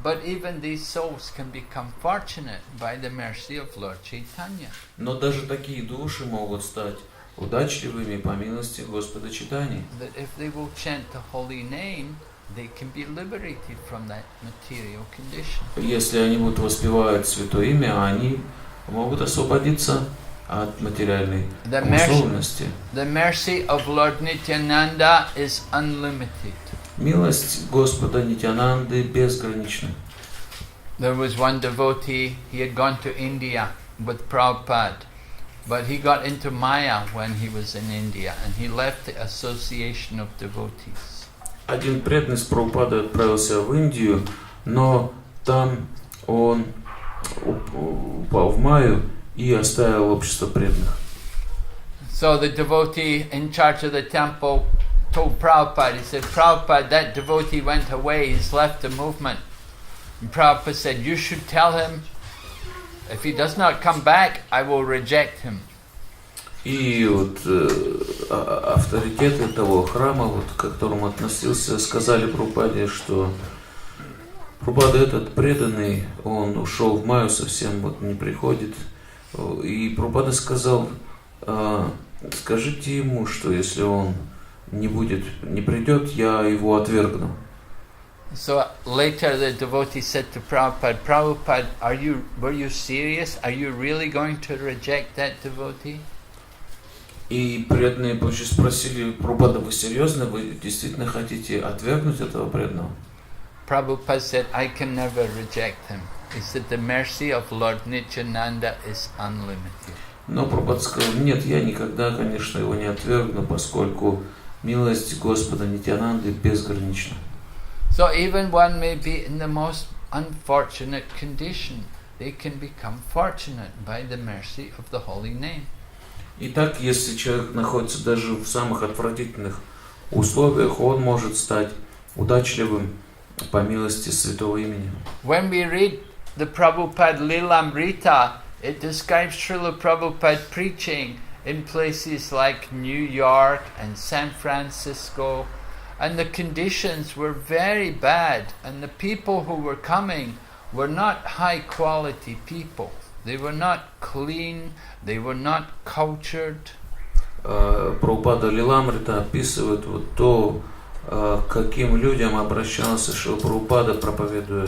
But even these souls can become fortunate by the mercy of Lord Chaitanya. Но даже такие души могут стать удачливыми по милости Господа читаний. That if they will chant the holy name, they can be liberated from that material condition. Если они будут воспевать Святое Имя, они могут освободиться от материальной условности. The mercy of Lord Nityananda is unlimited. Милость Господа Нитянанды безгранична. There was one devotee, he had gone to India with Prabhupada, but he got into Maya when he was in India, and he left the association of devotees. Один преданный с Прабхупадой отправился в Индию, но там он упал в Майю и оставил общество преданных. So the devotee in charge of the temple told Prabhupada, he said, Prabhupada, that devotee went away, he's left the movement. And Prabhupada said, you should tell him, if he does not come back, I will reject him. И вот авторитеты того храма, вот, к которому относился, сказали Прабхупаде, что Прабхупада этот преданный, он ушел в Майю, совсем вот не приходит. И Прабхупада сказал, скажите ему, что если он не придет, я его отвергну. So later the devotee said to Prabhupada, Prabhupada, were you serious? Are you really going to reject that devotee? И преданные позже спросили, Прабхупада, вы серьезно? Вы действительно хотите отвергнуть этого преданного? Prabhupada said, I can never reject him. He said, the mercy of Lord Nityananda is unlimited. Но Прабхупада сказал, нет, я никогда, конечно, его не отвергну, поскольку милость Господа Нитянанды безгранична. So even one may be in the most unfortunate condition, they can become fortunate by the mercy of the holy name. Итак, если человек находится даже в самых отвратительных условиях, он может стать удачливым по милости Святого Имени. When we read the Prabhupada Lilamrita, it describes Srila Prabhupada preaching in places like New York and San Francisco, and the conditions were very bad, and the people who were coming were not high quality people. They were not clean, they were not cultured. Прабхупада Лиламрита описывает вот то, к каким людям обращался Шрила Прабхупада, проповедуя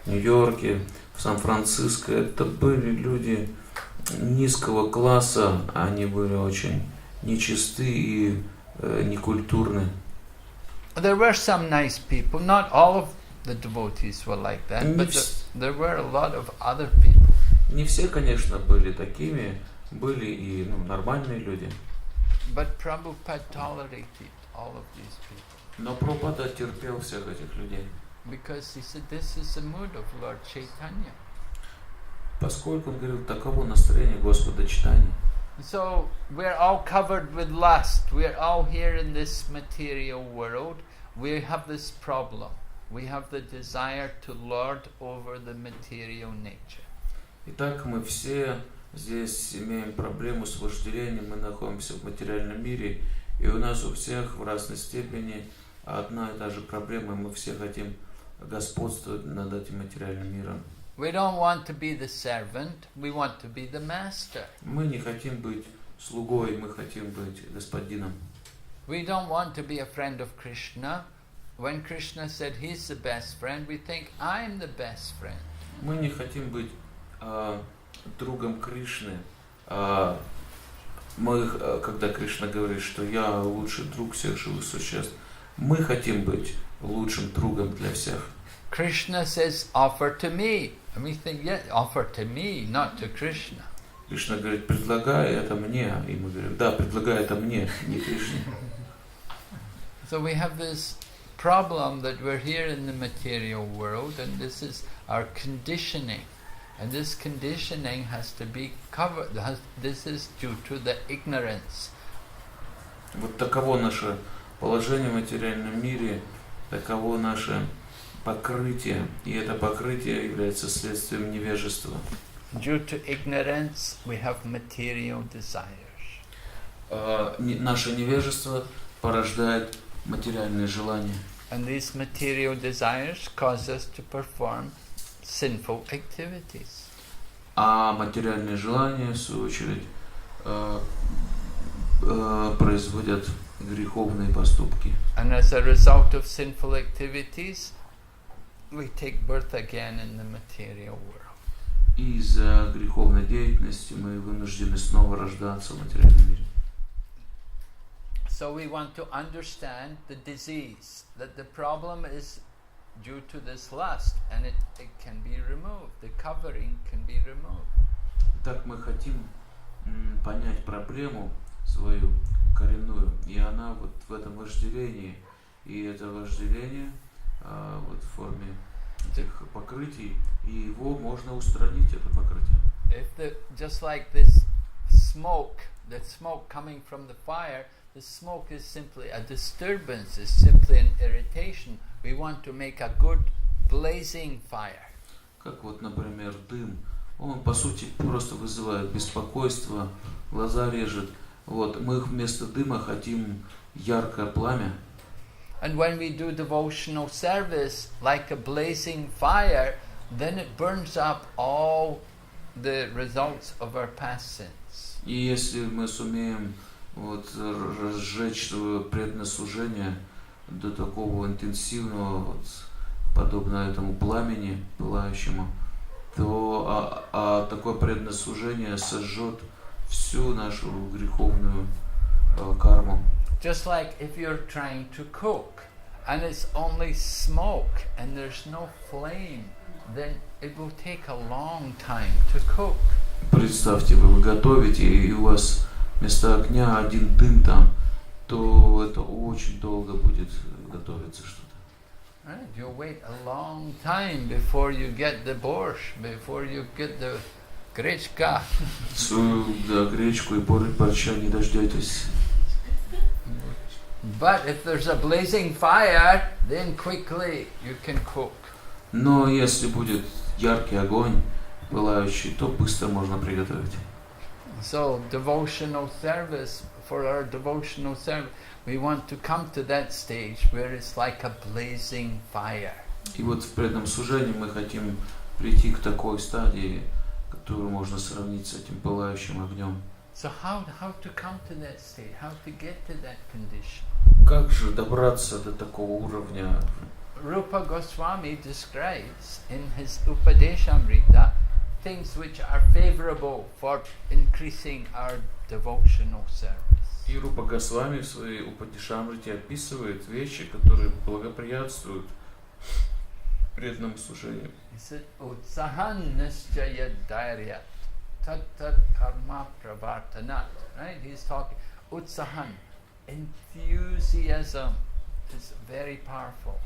в Нью-Йорке, в Сан-Франциско. Это были люди низкого класса, они были очень нечисты и некультурны. There were some nice people, not all of the devotees were like that, but there were a lot of other people. Не все, конечно, были такими, были и нормальные люди. But Prabhupada tolerated all of these people. Но Прабхупада терпел всех этих людей. Because he said, this is the mood of Lord Chaitanya. Поскольку он говорил, таково настроение Господа читания. So we're all covered with lust. We're all here in this material world. We have this problem. We have the desire to lord over the material nature. Итак, мы все здесь имеем проблему с вожделением, мы находимся в материальном мире, и у нас у всех в разной степени одна и та же проблема, мы все хотим господствовать над этим материальным миром. We don't want to be the servant, we want to be the master. Мы не хотим быть слугой, мы хотим быть господином. We don't want to be a friend of Krishna. When Krishna said he's the best friend, we think I'm the best friend. Мы не хотим быть другом Кришны. Мы, когда Кришна говорит, что я лучший друг всех живых существ, мы хотим быть лучшим другом для всех. Krishna says, offer to me. And we think, yeah, offer to me, not to Krishna. Кришна говорит, предлагай это мне. И мы говорим, да, предлагай это мне, не Кришне. So we have this problem that we're here in the material world, and this is our conditioning. And this conditioning has to be covered. This is due to the ignorance. Вот таково наше положение в материальном мире, таково наше покрытие, и это покрытие является следствием невежества. Due to ignorance, we have material desires. Наше невежество порождает материальные желания. And these material desires cause us to perform sinful activities. А материальные желания, в свою очередь, производят греховные поступки. And as a result of sinful activities, we take birth again in the material world. И из-за греховной деятельности мы вынуждены снова рождаться в материальном мире. So we want to understand the disease, that the problem is due to this lust, and it can be removed. The covering can be removed. Так мы хотим понять проблему свою коренную, и она вот в этом вожделении, и это вожделение вот в форме этих покрытий, и его можно устранить, это покрытие. Just like this smoke, the smoke coming from the fire, the smoke is simply a disturbance, is simply an irritation. We want to make a good blazing fire. Как вот, например, дым, он по сути просто вызывает беспокойство, глаза режет. Вот мы вместо дыма хотим яркое пламя. And when we do devotional service like a blazing fire, then it burns up all the results of our past sins. И если мы сумеем вот разжечь свое преданное служение до такого интенсивного, вот, подобно этому пламени пылающему, то такое преданное служение сожжет всю нашу греховную карму. Just like if you're trying to cook and it's only smoke and there's no flame, then it will take a long time to cook. Представьте, вы готовите, и у вас вместо огня один дым там, то это очень долго будет готовиться что-то. Right? You'll wait a long time before you get the borscht, before you get the гречка. Свою гречку и борща не дождетесь. But if there's a blazing fire, then quickly you can cook. Но если будет яркий огонь, пылающий, то быстро можно приготовить. So devotional service, for our devotional service, we want to come to that stage where it's like a blazing fire. И вот в преданном служении мы хотим прийти к такой стадии, которую можно сравнить с этим пылающим огнем. So how to come to that state? How to get to that condition? Как же добраться до такого уровня? Rupa Goswami describes in his Upadeshamrita things which are favorable for increasing our devotional service. И Рупа Госвами в своей Упадешамрите описывает вещи, которые благоприятствуют преданному служению. He said, Utsahan nischaya dhairyat tat tat karma pravartanat. Right? He's talking, Utsahan, enthusiasm is very powerful.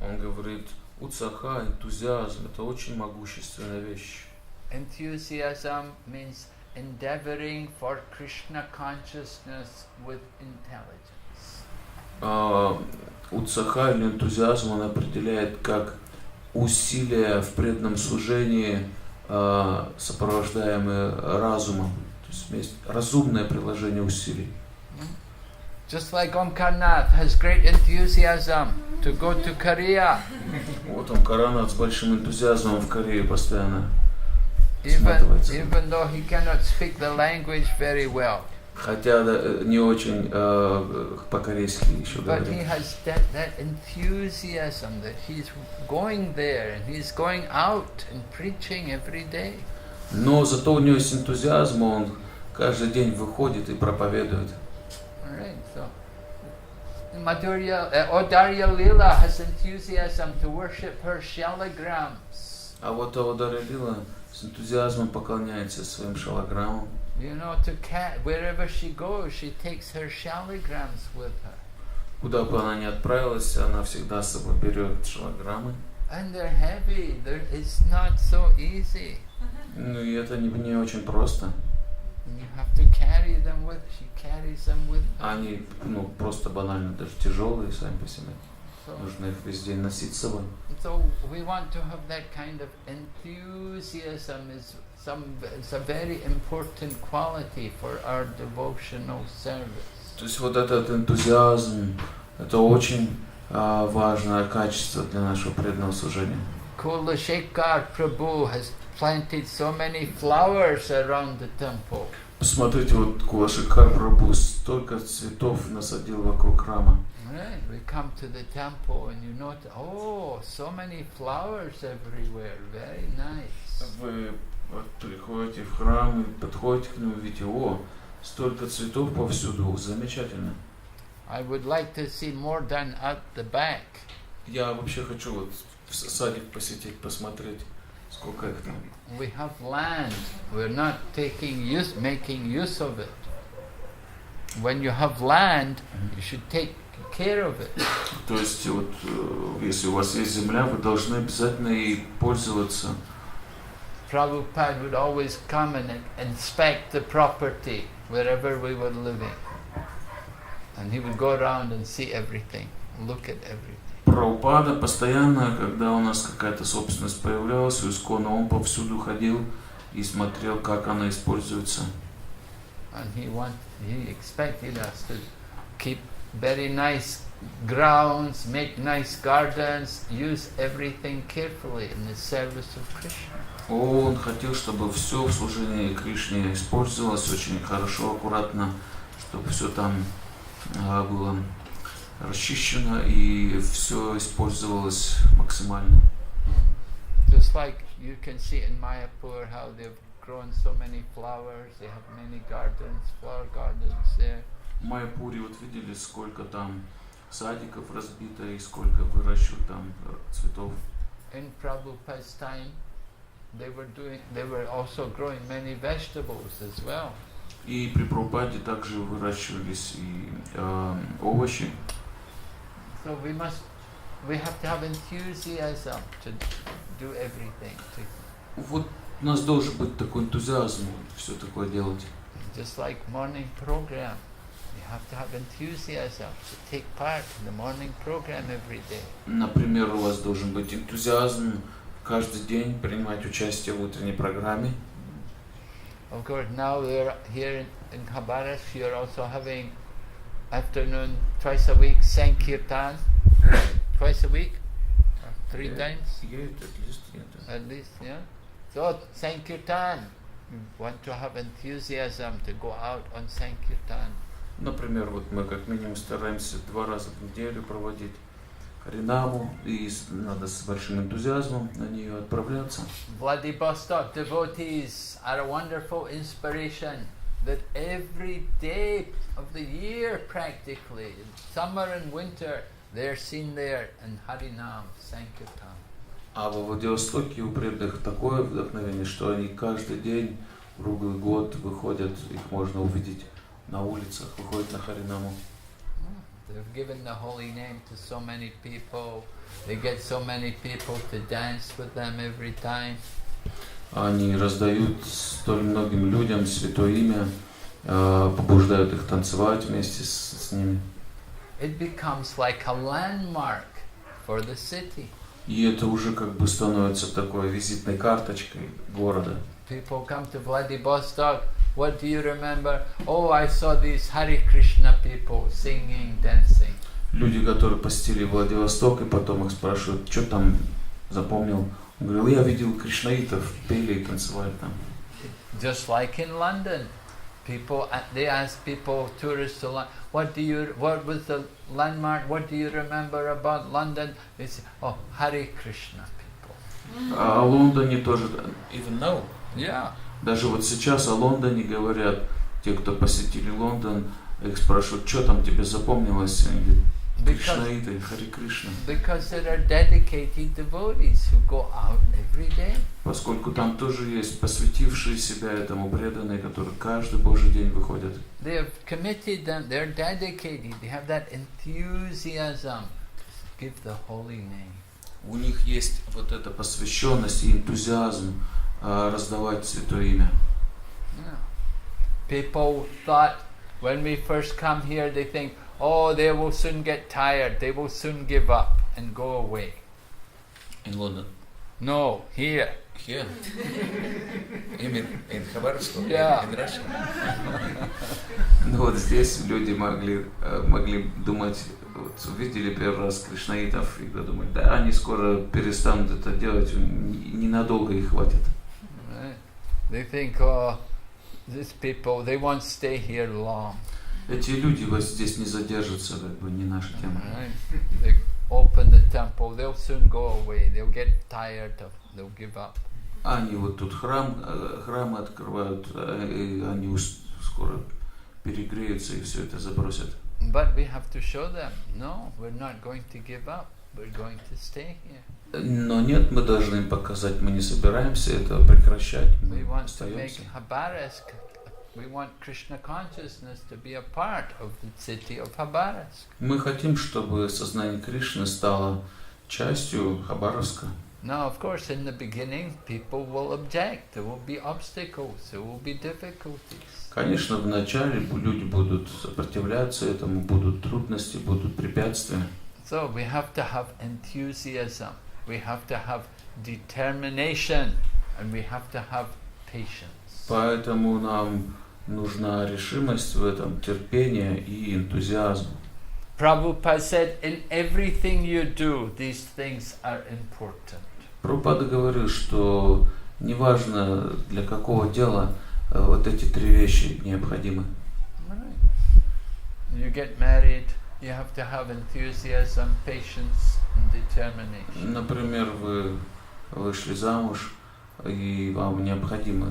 Он говорит, утсаха, энтузиазм, это очень могущественная вещь. Enthusiasm means endeavoring for Krishna consciousness with intelligence. Утсаха или энтузиазм он определяет как усилия в преданном служении, сопровождаемые разумом, то есть разумное приложение усилий. Just like Omkarnath has great enthusiasm to go to Korea. Вот Омкарнаth с большим энтузиазмом в Корею постоянно even though he cannot speak the language very well. Хотя не очень по-корейски еще But говорит. he has that enthusiasm that he's going there and he's going out and preaching every day. Но зато у него есть энтузиазм, он каждый день выходит и проповедует. Alright, so Odarya Lila has enthusiasm to worship her shalagrams. А вот Одарья Лила с энтузиазмом поклоняется своим шалаграммам. You know, wherever she goes, she takes her shaligrams with her. Куда бы она ни отправилась, она всегда с собой берет шалаграммы. And they're heavy. It's not so easy. Ну и это не очень просто. You have to carry them with. She carries them with her. Они просто банально даже тяжелые сами по себе. So, Нужно их весь день носить с собой. so we want to have that kind of enthusiasm. It's a very important quality for our devotional service. То есть вот этот энтузиазм, это очень важное качество для нашего преданного служения. Kulashekar Prabhu has planted so many flowers around the temple. Посмотрите, вот Кулашикар Прабху столько цветов насадил вокруг храма. Right, we come to the temple and you notice, oh, so many flowers everywhere, very nice. Вы вот приходите в храм и подходите к нему, видите, о, столько цветов повсюду, замечательно. I would like to see more done at the back. Я вообще хочу вот садик посетить, посмотреть, сколько их там. We have land, we're not making use of it. When you have land, you should take care of it. То есть вот, если у вас есть земля, вы должны обязательно ей пользоваться. Prabhupada would always come and inspect the property wherever we were living. And he would go around and see everything, look at everything. Прабхупада постоянно, когда у нас какая-то собственность появлялась, у Искона, он повсюду ходил и смотрел, как она используется. And he expected us to keep very nice grounds, make nice gardens, use everything carefully in the service of Krishna. Он хотел, чтобы все в служении Кришне использовалось очень хорошо, аккуратно, чтобы все там было расчищено и все использовалось максимально. Just like you can see in Mayapur how they've grown so many flowers, they have many gardens, flower gardens there. В Майяпуре вот видели, сколько там садиков разбито и сколько выращивают там цветов. In Prabhupada's time, they were also growing many vegetables as well. И при Прабхупаде также выращивались и овощи. So we have to have enthusiasm to do everything. Вот у нас должен быть такой энтузиазм все такое делать. Just like morning program, you have to have enthusiasm to take part in the morning program every day. Например, у вас должен быть энтузиазм каждый день принимать участие в утренней программе. Of course, now we're here in Hабаровsк, you're also having afternoon, twice a week, Sankirtan, twice a week, or 3 times? At least, yeah. So, Sankirtan, you want to have enthusiasm to go out on Sankirtan. Например, вот мы как минимум стараемся 2 раза в неделю проводить Харинаму, и надо с большим энтузиазмом на нее отправляться. Vladivostok devotees are a wonderful inspiration that every day of the year practically, in summer and winter, they're seen there in Harinam, Sankirtan. А во Владивостоке у преданных такое вдохновение, что они каждый день, круглый год выходят, их можно увидеть на улицах, выходят на Харинаму. They've given the holy name to so many people. They get so many people to dance with them every time. Они раздают столь многим людям святое имя, побуждают их танцевать вместе с ними. It becomes like a landmark for the city. И это уже как бы становится такой визитной карточкой города. People come to Vladivostok. What do you remember? Oh, I saw these Hare Krishna people singing, dancing. Люди, которые посетили Владивосток, и потом их спрашивают, что там запомнил. Он говорил, я видел кришнаитов, пели и танцевали там. Just like in London, they ask people, tourists to London, what was the landmark? What do you remember about London? They say, oh, Hare Krishna people. А о Лондоне тоже, even now. Yeah. Даже вот сейчас о Лондоне говорят, те, кто посетили Лондон, их спрашивают, что там тебе запомнилось? Они говорят, Кришнаиты, Харе Кришна. Because there are dedicated devotees who go out every day. Поскольку там тоже есть посвятившие себя этому преданные, которые каждый Божий день выходят. They have committed them, they're dedicated, they have that enthusiasm to give the holy name. У них есть вот эта посвященность и энтузиазм раздавать святое имя. Yeah. People thought when we first come here, they think, oh, they will soon get tired, they will soon give up and go away. In London? No, here. Here? In Хабаровск? Yeah. In Russia? Ну вот здесь люди могли думать, вот увидели первый раз кришнаитов и подумать, да, они скоро перестанут это делать, ненадолго их хватит. Right. They think, oh, these people, they won't stay here long. Эти люди здесь не задержатся, как бы не наша тема. Right? They open the temple, they'll soon go away. They'll get tired, they'll give up. Они вот тут храмы открывают, и они скоро перегреются и все это забросят. But we have to show them, no, we're not going to give up. We're going to stay here. Но нет, мы должны им показать, мы не собираемся этого прекращать. We want to make Hабаровsк. We want Krishna consciousness to be a part of the city of Hабаrovsк. Мы хотим, чтобы сознание Кришны стало частью Хабаровска. Now, of course, in the beginning, people will object. There will be obstacles. There will be difficulties. Конечно, в начале люди будут сопротивляться этому, будут трудности, будут препятствия. So we have to have enthusiasm. We have to have determination, and we have to have patience. Поэтому нам нужна решимость в этом, терпение и энтузиазм. Prabhupada said, in everything you do, these things are important. Прабхупада говорил, что неважно для какого дела вот эти три вещи необходимы. You get married, you have to have enthusiasm, patience, and determination. Например, вы вышли замуж, и вам необходим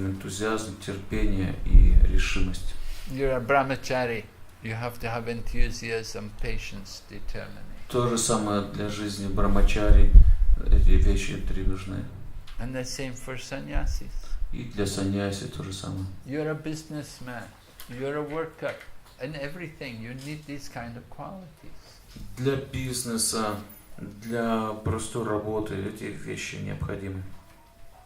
энтузиазм, терпение и решимость. You're a brahmachari, you have to have enthusiasm, patience, determination. То же самое для жизни брамачари, эти вещи три нужны. And the same for sannyasis. И для саньяси то же самое. You're a businessman, you're a worker, in everything you need these kind of qualities. Для бизнеса, для простой работы эти вещи необходимы.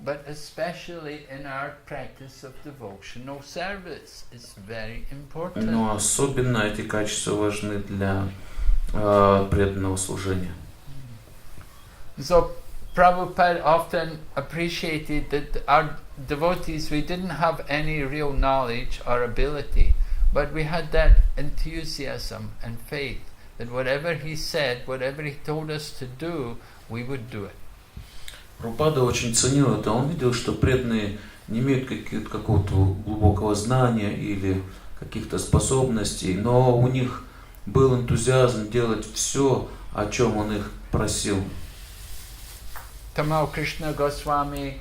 But especially in our practice of devotional service, it's very important. Но особенно эти качества важны для преданного служения. So Prabhupada often appreciated that our devotees, we didn't have any real knowledge or ability, but we had that enthusiasm and faith that whatever he said, whatever he told us to do, we would do it. Прабхупада очень ценил это. Он видел, что преданные не имеют какого-то глубокого знания или каких-то способностей, но у них был энтузиазм делать все, о чем он их просил. Tamal Krishna Goswami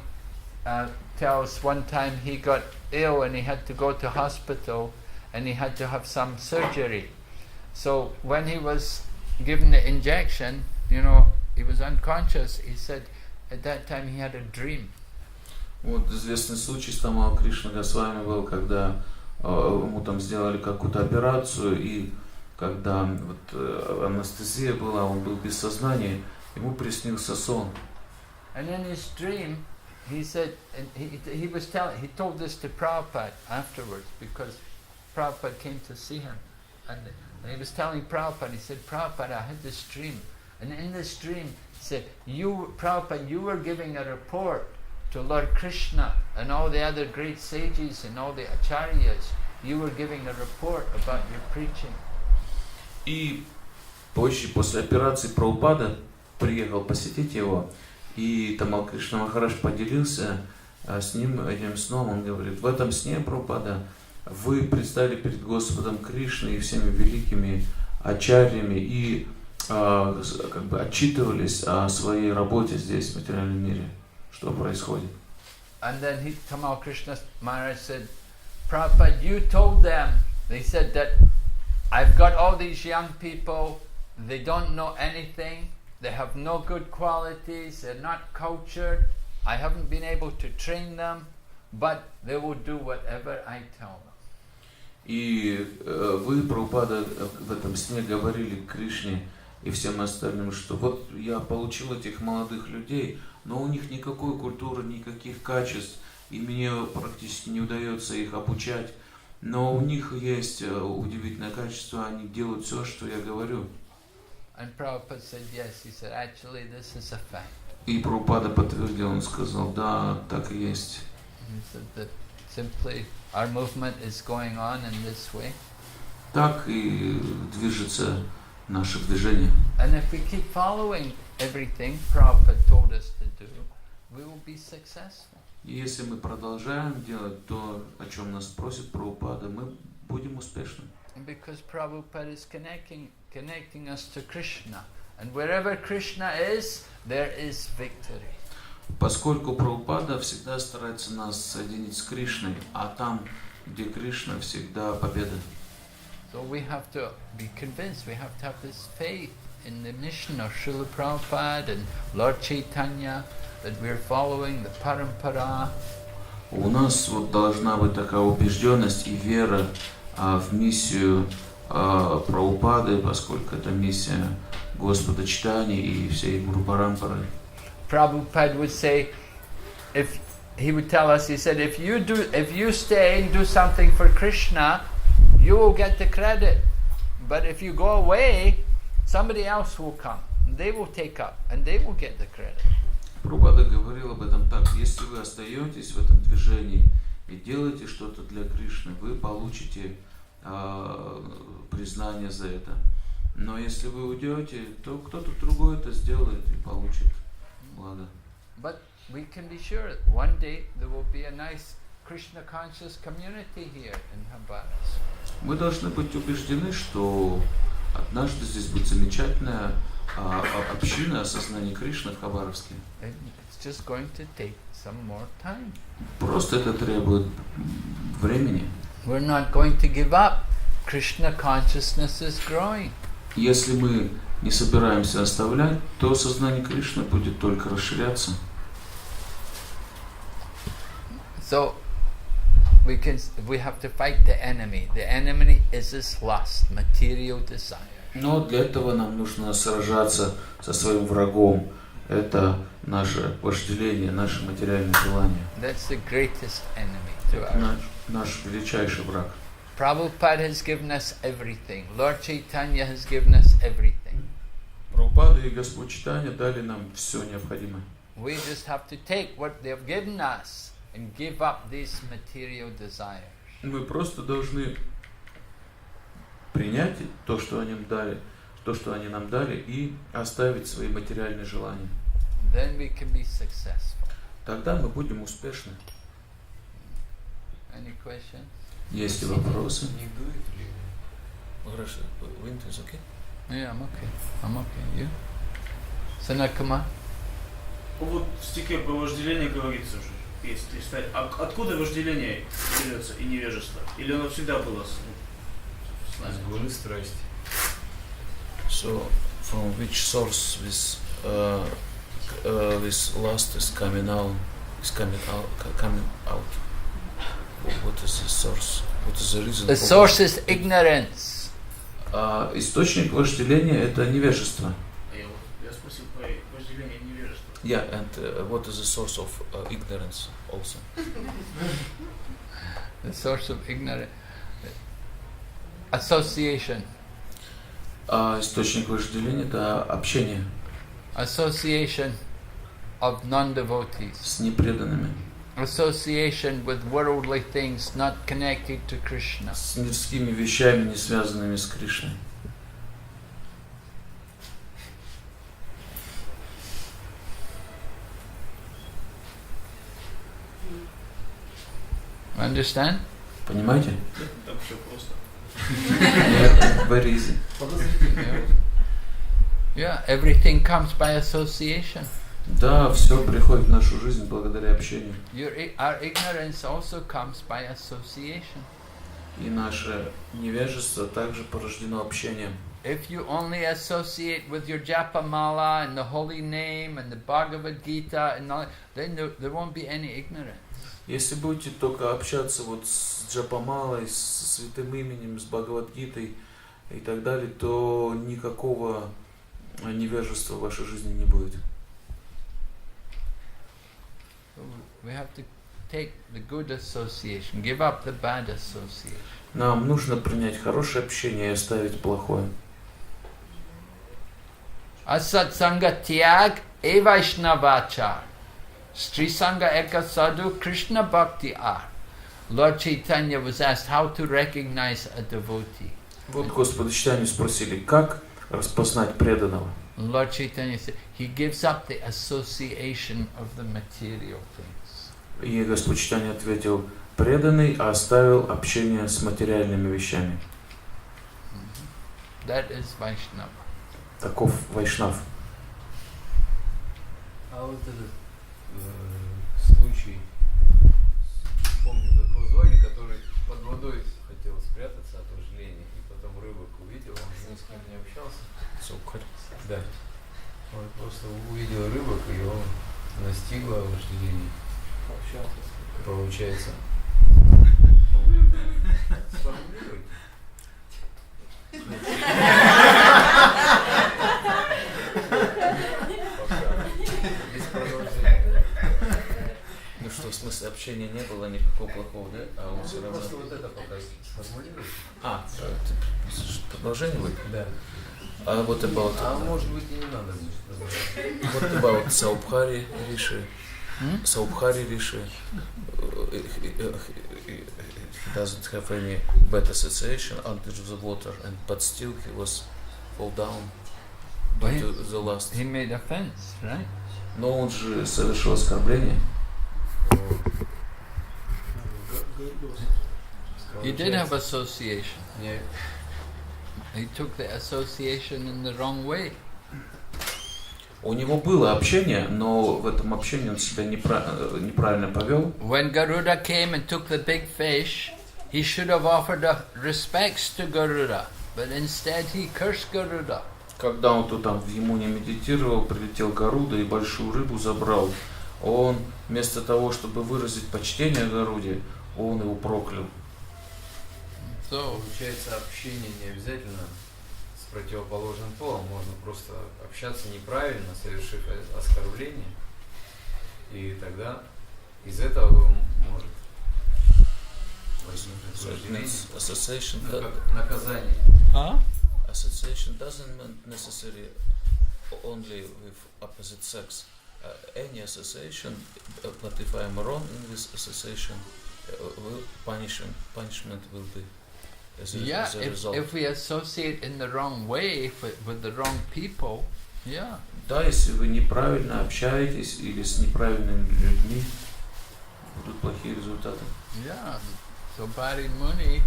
tells one time he got ill and he had to go to hospital and he had to have some surgery. So when he was given the injection, he was unconscious. He said at that time he had a dream. Вот известный случай с Тамал Кришна Госвами был, когда ему там сделали какую-то операцию, и когда вот анестезия была, он был без сознания, ему приснился сон. And in his dream, he said, and he told this to Prabhupada afterwards, because Prabhupada came to see him, and he was telling Prabhupada, he said, Prabhupada, I had this dream, and in this dream, he said, Prabhupada, you were giving a report to Lord Krishna and all the other great sages and all the acharyas. You were giving a report about your preaching. И позже, после операции, Прабхупада приехал посетить его, и Тамал Кришна Махарадж поделился с ним этим сном. Он говорит, в этом сне, Прабхупада, вы предстали перед Господом Кришной и всеми великими ачарьями и как бы отчитывались о своей работе здесь, в материальном мире, что происходит. And then Tamal Krishna Maharaj said, Prabhupada, you told them, they said that I've got all these young people, they don't know anything, they have no good qualities, they're not cultured, I haven't been able to train them, but they will do whatever I tell them. И вы, Прабхупада, в этом сне говорили Кришне и всем остальным, что вот я получил этих молодых людей, но у них никакой культуры, никаких качеств, и мне практически не удается их обучать, но у них есть удивительное качество, они делают все, что я говорю. And Prabhupada said, yes, he said, actually this is a fact. И Прабхупада подтвердил, он сказал, да, так и есть. He said that simply our movement is going on in this way. Так и движется наше движение. And if we keep following everything Prabhupada told us to do, we will be successful. И если мы продолжаем делать то, о чем нас просит Прабхупада, мы будем успешны. Because Prabhupada is connecting us to Krishna. And wherever Krishna is, there is victory. Поскольку Прабхупада всегда старается нас соединить с Кришной, а там, где Кришна, всегда победа. So we have to be convinced, we have to have this faith in the mission of Srila Prabhupada and Lord Chaitanya, that we're following the parampara. У нас вот должна быть такая убежденность и вера в миссию Прабхупады, поскольку это миссия Господа Чайтаньи и всей Гуру Парампары. Prabhupada would say, he would tell us, he said, if you stay and do something for Krishna, you will get the credit. But if you go away, somebody else will come, and they will take up, and they will get the credit. Прабхупада говорил об этом так: если вы остаетесь в этом движении и делаете что-то для Кришны, вы получите признание за это. Но если вы уйдете, то кто-то другой это сделает и получит благо. But we can be sure that one day there will be a nice Krishna conscious community here in Hабаровск. Мы должны быть убеждены, что однажды здесь будет замечательная община осознания Кришны в Хабаровске. It's just going to take some more time. Просто это требует времени. We're not going to give up. Krishna consciousness is growing. Если мы не собираемся оставлять, то сознание Кришны будет только расширяться. So we have to fight the enemy. The enemy is this lust, material desire. Но для этого нам нужно сражаться со своим врагом. Это наше вожделение, наше материальное желание. That's the greatest enemy to us. Наш величайший враг. Prabhupada has given us everything. Lord Chaitanya has given us everything. Прабхупада и Господь Чайтанья дали нам все необходимое. We just have to take what they've given us and give up these material desires. Мы просто должны принять то, что они нам дали, и оставить свои материальные желания. Then we can be successful. Тогда мы будем успешны. Any questions? Есть ли вопросы? Yeah, I'm okay. I'm okay. You? Sanakama? Вот в стихе про вожделение говорится уже. Есть. Откуда вожделение берется и невежество? Или оно всегда было с нами? Голы страсти. So, from which source this lust is coming out? What is the source? What is the reason? The source is ignorance. Источник вожделения – это невежество. Я спросил про вожделение и невежество. Yeah, and what is the source of ignorance also? The source of ignorance. Association. Источник вожделения – это общение. Association of non-devotees. С непреданными. Association with worldly things not connected to Krishna. С мирскими вещами, не связанными с Кришной. Understand? Понимаете? Там все просто. Yeah, very easy. Yeah, everything comes by association. Да, все приходит в нашу жизнь благодаря общению. Our ignorance also comes by association. И наше невежество также порождено общением. If you only associate with your japa mala and the holy name and the Bhagavad Gita and all, then there won't be any ignorance. Если будете только общаться вот с джапамалой, с святым именем, с Бхагавад-гитой и так далее, то никакого невежества в вашей жизни не будет. We have to take the good association, give up the bad association. Нам нужно принять хорошее общение и оставить плохое. Asat sanga tyag e vaishnavachar. Sri sanga eka sadhu Krishna bhakti ar. Lord Chaitanya was asked how to recognize a devotee. Вот Господа Чайтанью спросили, как распознать преданного. Lord Chaitanya said, he gives up the association of the material things. И Господь Чайтанья ответил: преданный оставил общение с материальными вещами. That is Vaishnava. Таков вайшнав. А вот этот случай, помню, такого звали, который под водой хотел спрятаться от вожделения, и потом рыбок увидел, он ни с кем не общался. Да. Он просто увидел рыбок, и его настигло вожделение. Получается. Сформулируй. Ну что, в смысле, общения не было никакого плохого, да? А он все равно... Просто вот это пока сформулируй. Продолжение будет? Да. А вот about... А может быть и не надо будет. What about Saubhari Rishi? Saubhari Rishi, he doesn't have any bad association under the water, but still he was fall down to the last. He made offense, right? Но он же совершил оскорбление. He did have association. Yeah. He took the association in the wrong way. У него было общение, но в этом общении он себя неправильно повел. When Garuda came and took the big fish, he should have offered respects to Garuda, but instead he cursed Garuda. Когда он тут там в Ямуне медитировал, прилетел Гаруда и большую рыбу забрал. Он вместо того, чтобы выразить почтение Гаруде, он его проклял. So, Получается, общение не обязательно с противоположным полом, можно просто общаться неправильно, совершив оскорбление, и тогда из этого может возникнуть вожделение. Наказание. Association doesn't mean necessarily only with opposite sex. Any association, but if I am wrong in this association, punishment will be as a result. if we associate in the wrong way with the wrong people, Да, если вы неправильно общаетесь или с неправильными людьми, будут плохие результаты. So Bari Muni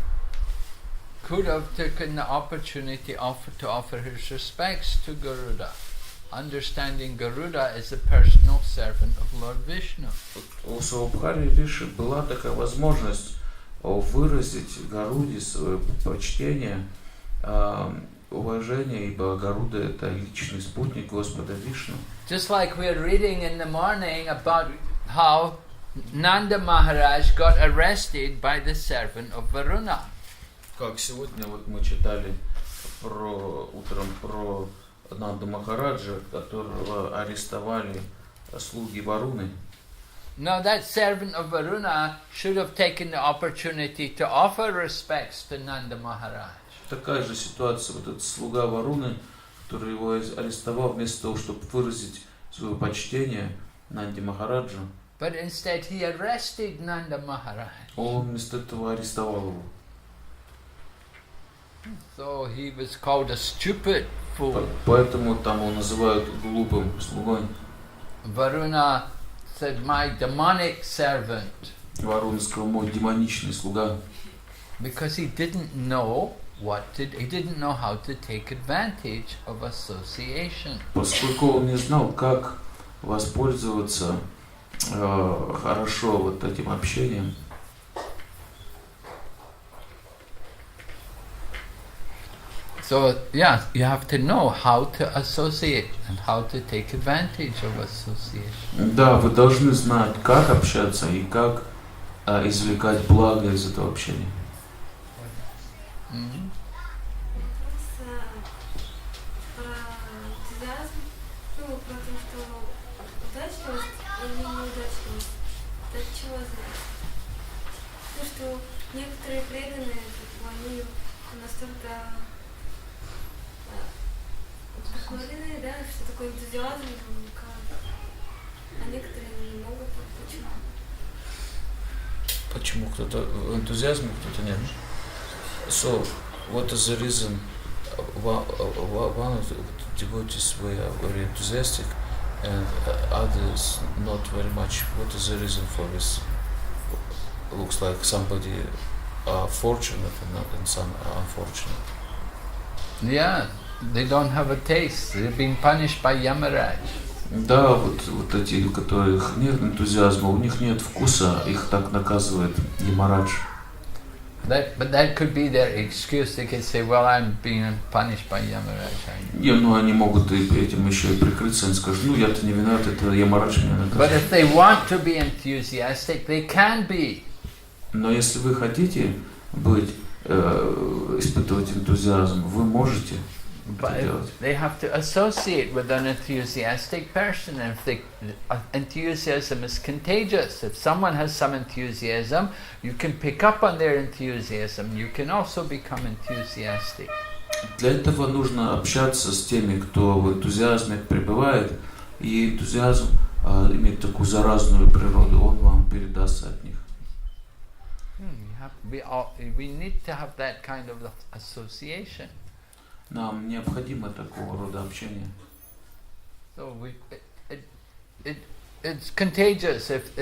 could have taken the opportunity to offer his respects to Garuda, understanding Garuda is a personal servant of Lord Vishnu. У Саубхари Риши была такая возможность выразить Гаруде свое почтение, уважение, ибо Гаруда — это личный спутник Господа Вишну. Just like we're reading in the morning about how Nanda Maharaj got arrested by the servant of Varuna. Как сегодня вот мы читали утром про Нанду Махараджа, которого арестовали слуги Варуны. Now that servant of Varuna should have taken the opportunity to offer respects to Nanda Maharaj. Такая же ситуация, вот этот слуга Варуны, который его арестовал, вместо того, чтобы выразить свое почтение Нанде Махараджу, but instead he arrested Nanda Maharaj. Он вместо этого арестовал его. So he was called a stupid fool. Поэтому там его называют глупым слугой. Varuna said, my demonic servant. Варуна сказал, мой демоничный слуга. Because he didn't know he didn't know how to take advantage of association. Поскольку он не знал, как воспользоваться хорошо вот этим общением. So yeah, you have to know how to associate and how to take advantage of association. Да, вы должны знать, как общаться и как извлекать благо из этого общения. Некоторые преданные, они настолько вдохновлены, да, что такой энтузиазм, а некоторые не могут. Почему? Почему кто-то в энтузиазме, кто-то нет? So, what is the reason one of the devotees were very enthusiastic and others not very much. What is the reason for this? Looks like somebody fortunate and some unfortunate. Yeah, they don't have a taste. They've been punished by Yamaraj. Да, вот эти, у которых нет энтузиазма, у них нет вкуса, их так наказывает Ямарадж. But that could be their excuse. They could say, well, I'm being punished by Yamaraj. Ну, они могут этим еще и прикрыться, они скажут, ну, я-то не виноват, это Ямарадж меня But наказывает. if they want to be enthusiastic, they can be. Но если вы хотите быть, испытывать энтузиазм, вы можете это делать. They have to associate with an enthusiastic person. And if the enthusiasm is contagious, if someone has some enthusiasm, you can pick up on their enthusiasm. You can also become enthusiastic. Для этого нужно общаться с теми, кто в энтузиазме пребывает, и энтузиазм имеет такую заразную природу, он вам передастся от них. We need to have that kind of association. Нам необходимо такого рода общение. So it's contagious. If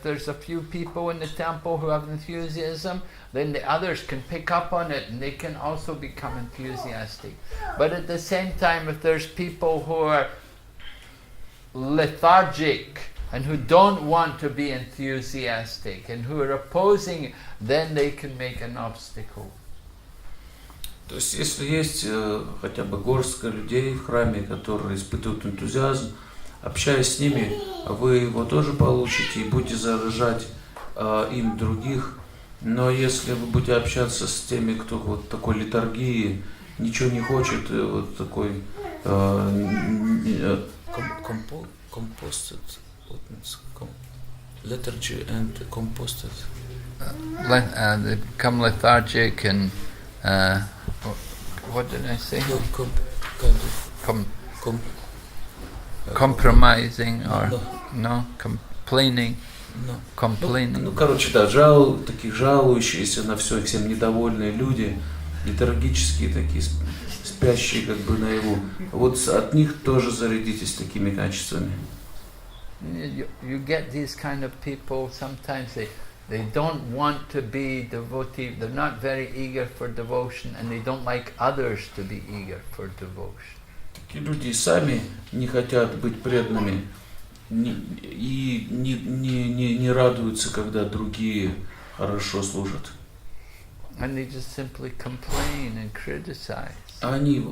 there's a few people in the temple who have enthusiasm, then the others can pick up on it and they can also become enthusiastic. But at the same time, if there's people who are lethargic and who don't want to be enthusiastic and who are opposing, then they can make an obstacle. То есть, если есть хотя бы горстка людей в храме, которые испытывают энтузиазм, общаясь с ними, вы его тоже получите и будете заражать им других. Но если вы будете общаться с теми, кто вот такой летаргии, ничего не хочет, вот такой composted, lethargy and composted. They become lethargic and what did I say? Compromising or complaining. Complaining. Ну, короче, да, такие жалующиеся на все, всем недовольные люди, летаргические такие, спящие как бы наяву. Вот от них тоже зарядитесь такими качествами. You get these kind of people, sometimes they don't want to be devotee, they're not very eager for devotion, and they don't like others to be eager for devotion. Такие люди сами не хотят быть преданными и не радуются, когда другие хорошо служат. And they just simply complain and criticize. Они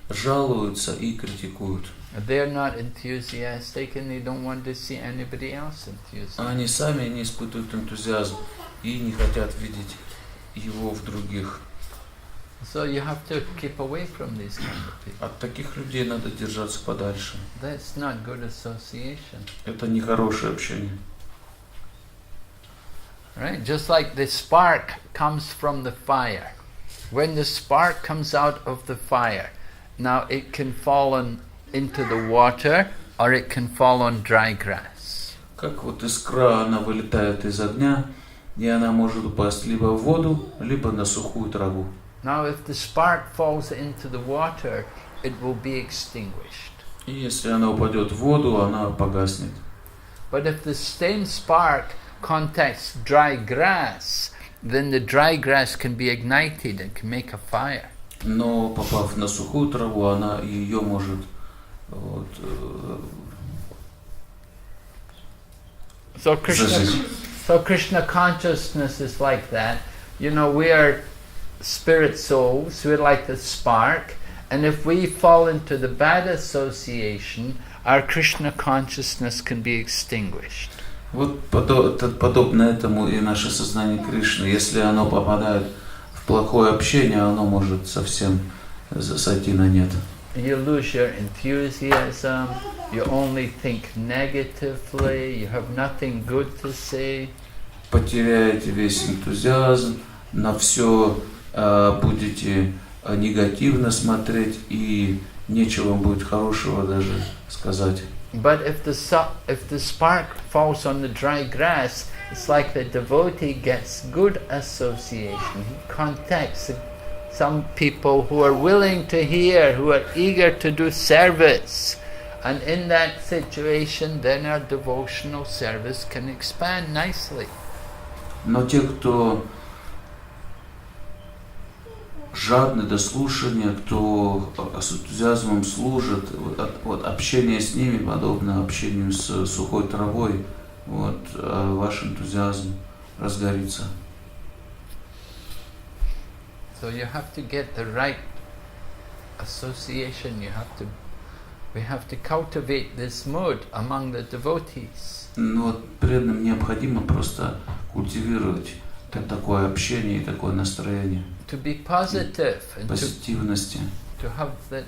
жалуются и критикуют. They're not enthusiastic and they don't want to see anybody else enthusiastic. Они сами не испытывают энтузиазм и не хотят видеть его в других. So you have to keep away from these kind of people. От таких людей надо держаться подальше. That's not good association. Это нехорошее общение. Right? Just like the spark comes from the fire. When the spark comes out of the fire, now it can fall into the water or it can fall on dry grass. Как вот искра, она вылетает из огня, и она может упасть либо в воду, либо на сухую траву. Now if the spark falls into the water, it will be extinguished. И если она упадет в воду, она погаснет. But if the same spark contacts dry grass, then the dry grass can be ignited and can make a fire. Но попав на сухую траву, она ее может вот, So Krishna consciousness is like that. You know, we are spirit souls, we're like the spark, and if we fall into the bad association, our Krishna consciousness can be extinguished. Вот подобно этому и наше сознание Кришны. Если оно попадает в плохое общение, оно может совсем сойти на нет. You lose your enthusiasm, you only think negatively, you have nothing good to say. Потеряете весь энтузиазм, на все будете негативно смотреть, и нечего вам будет хорошего даже сказать. But if the spark falls on the dry grass, it's like the devotee gets good association. He contacts some people who are willing to hear, who are eager to do service. And in that situation, then our devotional service can expand nicely. Но те, кто жадны до слушания, кто с энтузиазмом служит, вот общение с ними подобно общению с сухой травой, вот ваш энтузиазм разгорится. So you have to get the right association. We have to cultivate this mood among the devotees. Но вот преданным необходимо просто культивировать такое общение и такое настроение. To be positive and позитивности. To have that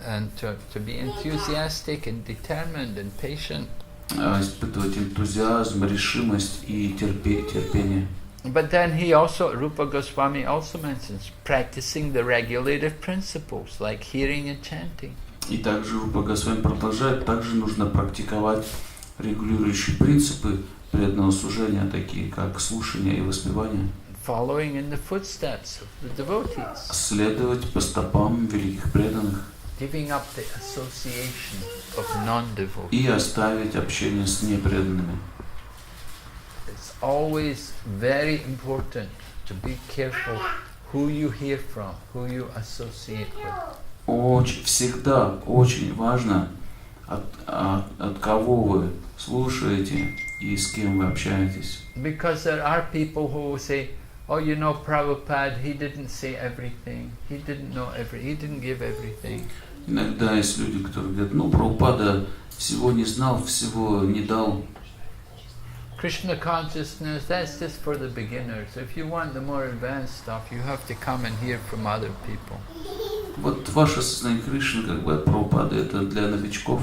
and to be enthusiastic and determined and patient. Испытывать энтузиазм, решимость и терпение. But then Rupa Goswami also mentions practicing the regulative principles like hearing and chanting. И также Рупа Госвами продолжает, также нужно практиковать регулирующие принципы преданного служения, такие как слушание и воспевание. Following in the footsteps of the devotees. Следовать по стопам великих преданных. Giving up the association of non-devotees. И оставить общение с непреданными. It's always very important to be careful who you hear from, who you associate with. Всегда очень важно, от кого вы слушаете и с кем вы общаетесь. Because there are people who say, oh, you know, Prabhupada, he didn't say everything, he didn't know he didn't give everything. Иногда есть люди, которые говорят, Прабхупада всего не знал, всего не дал. Krishna consciousness, that's just for the beginners. If you want the more advanced stuff, you have to come and hear from other people. Вот ваше сознание Кришны, как бы от Прабхупады, это для новичков.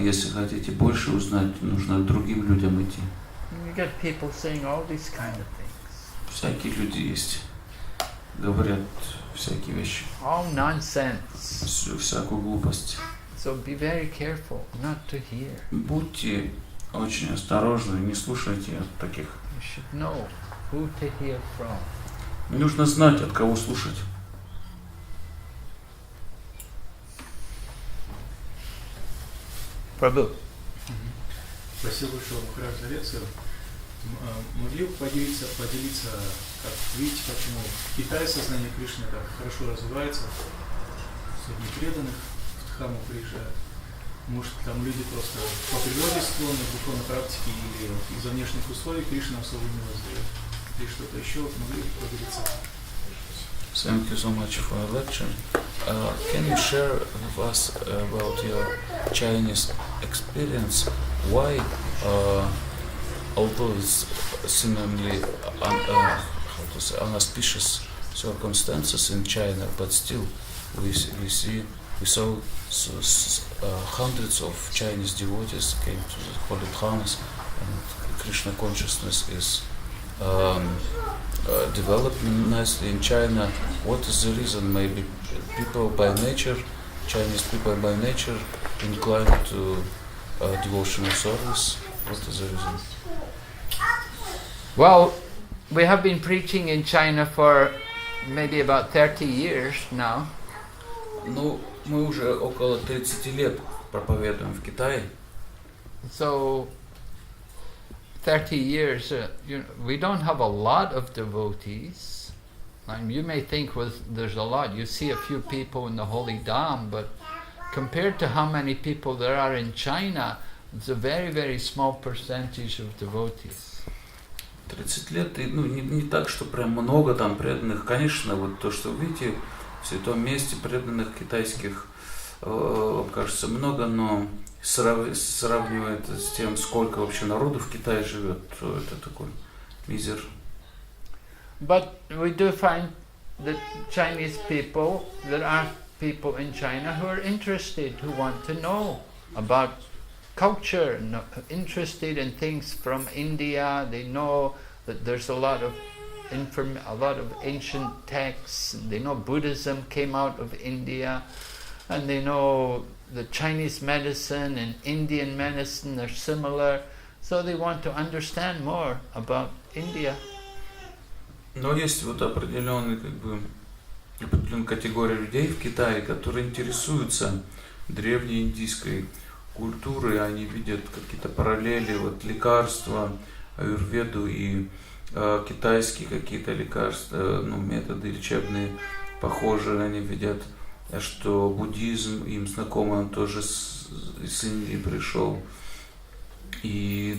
Если хотите больше узнать, нужно к другим людям идти. You get people saying all these kind of things. Всякие люди есть, говорят всякие вещи. All nonsense. Всякую глупость. So be very careful not to hear. Будьте очень осторожны, не слушайте таких. You should know who to hear from. Нужно знать, от кого слушать. Prabhu. Спасибо большое, Махарадж, за лекцию. Могли бы поделиться, как видите, почему в Китае сознание Кришны так хорошо развивается, сотни преданных в Дхаму приезжают. Может, там люди просто по природе склонны к духовной практике или из-за внешних условий Кришна особо не воздает. Или что-то еще, могли бы поделиться? Thank you so much for your lecture. Can you share with us about your Chinese experience? Why, although it's seemingly unauspicious circumstances in China, but still we saw hundreds of Chinese devotees came to the holy Dhammas, and Krishna consciousness is developing nicely in China. What is the reason? Maybe people by nature, Chinese people by nature, inclined to devotional service. What is the reason? Well, we have been preaching in China for maybe about 30 years now. Ну, мы уже около 30 лет проповедуем в Китае. So 30 years, we don't have a lot of devotees. You may think there's a lot. You see a few people in the Holy Dham, but compared to how many people there are in China, it's a very, very small percentage of devotees. 30 лет, не так, что прям много там преданных. Конечно, вот то, что вы видите, в святом месте преданных китайских, кажется, много, но сравнивая это с тем, сколько вообще народу в Китае живет, то это такой мизер. But we do find that Chinese people, there are people in China who are interested, who want to know about culture, interested in things from India. They know that there's a lot of ancient texts. They know Buddhism came out of India, and they know the Chinese medicine and Indian medicine are similar, so they want to understand more about India. Но есть вот определенная категория людей в Китае, которые интересуются древней индийской культурой, они видят какие-то параллели, вот лекарства, аюрведу и китайские какие-то лекарства, методы лечебные похожие, они видят, что буддизм им знакомый, он тоже из Индии пришел. И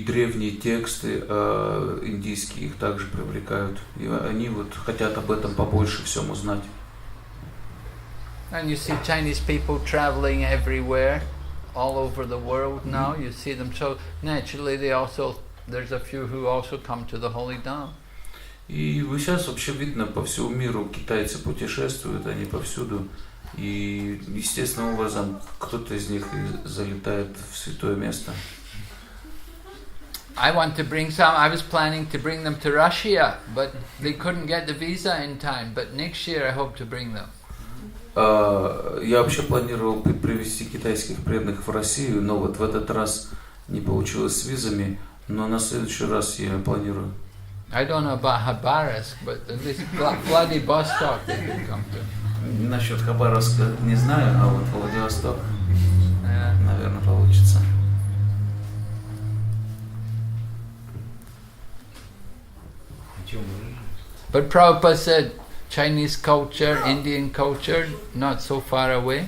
древние тексты индийские их также привлекают. И они вот хотят об этом побольше всем узнать. And you see Chinese people traveling everywhere, all over the world now. You see them, so naturally there's a few who also come to the Holy Dham. И вы сейчас вообще видно по всему миру китайцы путешествуют, они повсюду. И естественным образом кто-то из них залетает в святое место. I was planning to bring them to Russia, but they couldn't get the visa in time. But next year I hope to bring them. Я вообще планировал привезти китайских преданных в Россию, но вот в этот раз не получилось с визами, но на следующий раз я планирую. I don't know about Hабаровск, but at least Vladivostok they could come to. Насчет Хабаровска не знаю, а вот Владивосток, наверное, получится. But Prabhupada said Chinese culture, Indian culture, not so far away.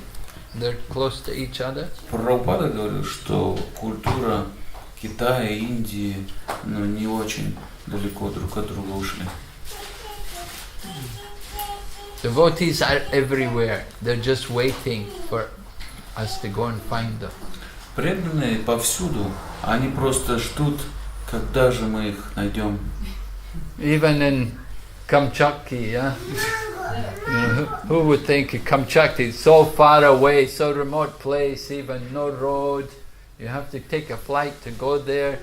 They're close to each other. Прабхупада говорил, что культура Китая и Индии не очень далеко друг от друга ушли. Devotees are everywhere. They're just waiting for us to go and find them. Преданные повсюду, они просто ждут, когда же мы их найдем. Even in Kamchatka, yeah? Who would think Kamchatka is so far away, so remote place, even no road. You have to take a flight to go there.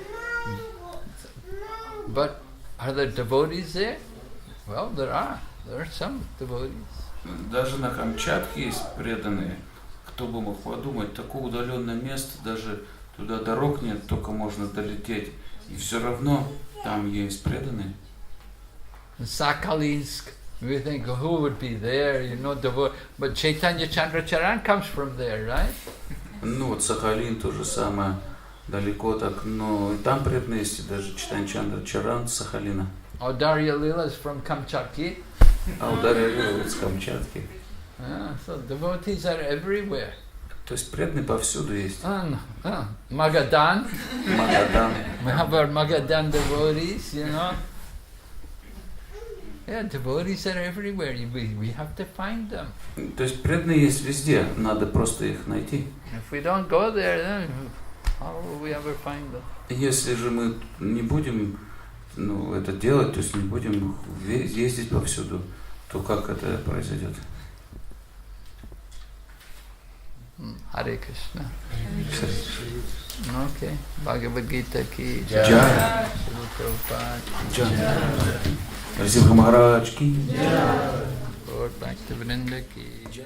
But are there devotees there? Well, there are. There are some devotees. Даже на Камчатке есть преданные. Кто бы мог подумать, такое удаленное место, даже туда дорог нет, только можно долететь. И все равно там есть преданные. Sakhalinsk, we think, who would be there, but Chaitanya Chandracharan comes from there, right? Вот Сахалин то же самое, далеко так, но и там преданные есть, даже Чайтанья Чандрачаран с Сахалина. Darya Lila is from Kamchatka. Дарья Лила с Камчатки. So devotees are everywhere. То есть преданные повсюду есть. Magadan. Магадан. We have our Magadan devotees, Yeah, devotees are everywhere. We have to find them. То есть преданные есть везде, надо просто их найти. If we don't go there, then how will we ever find them? Если же мы не будем это делать, то есть не будем ездить повсюду, то как это произойдет? Hare Krishna. Okay. Bhagavad Gita ki Jai. Srila Prabhupada ki Jai. Нарасимха Махарадж ки. Lord Bhaktivinoda ki Jai.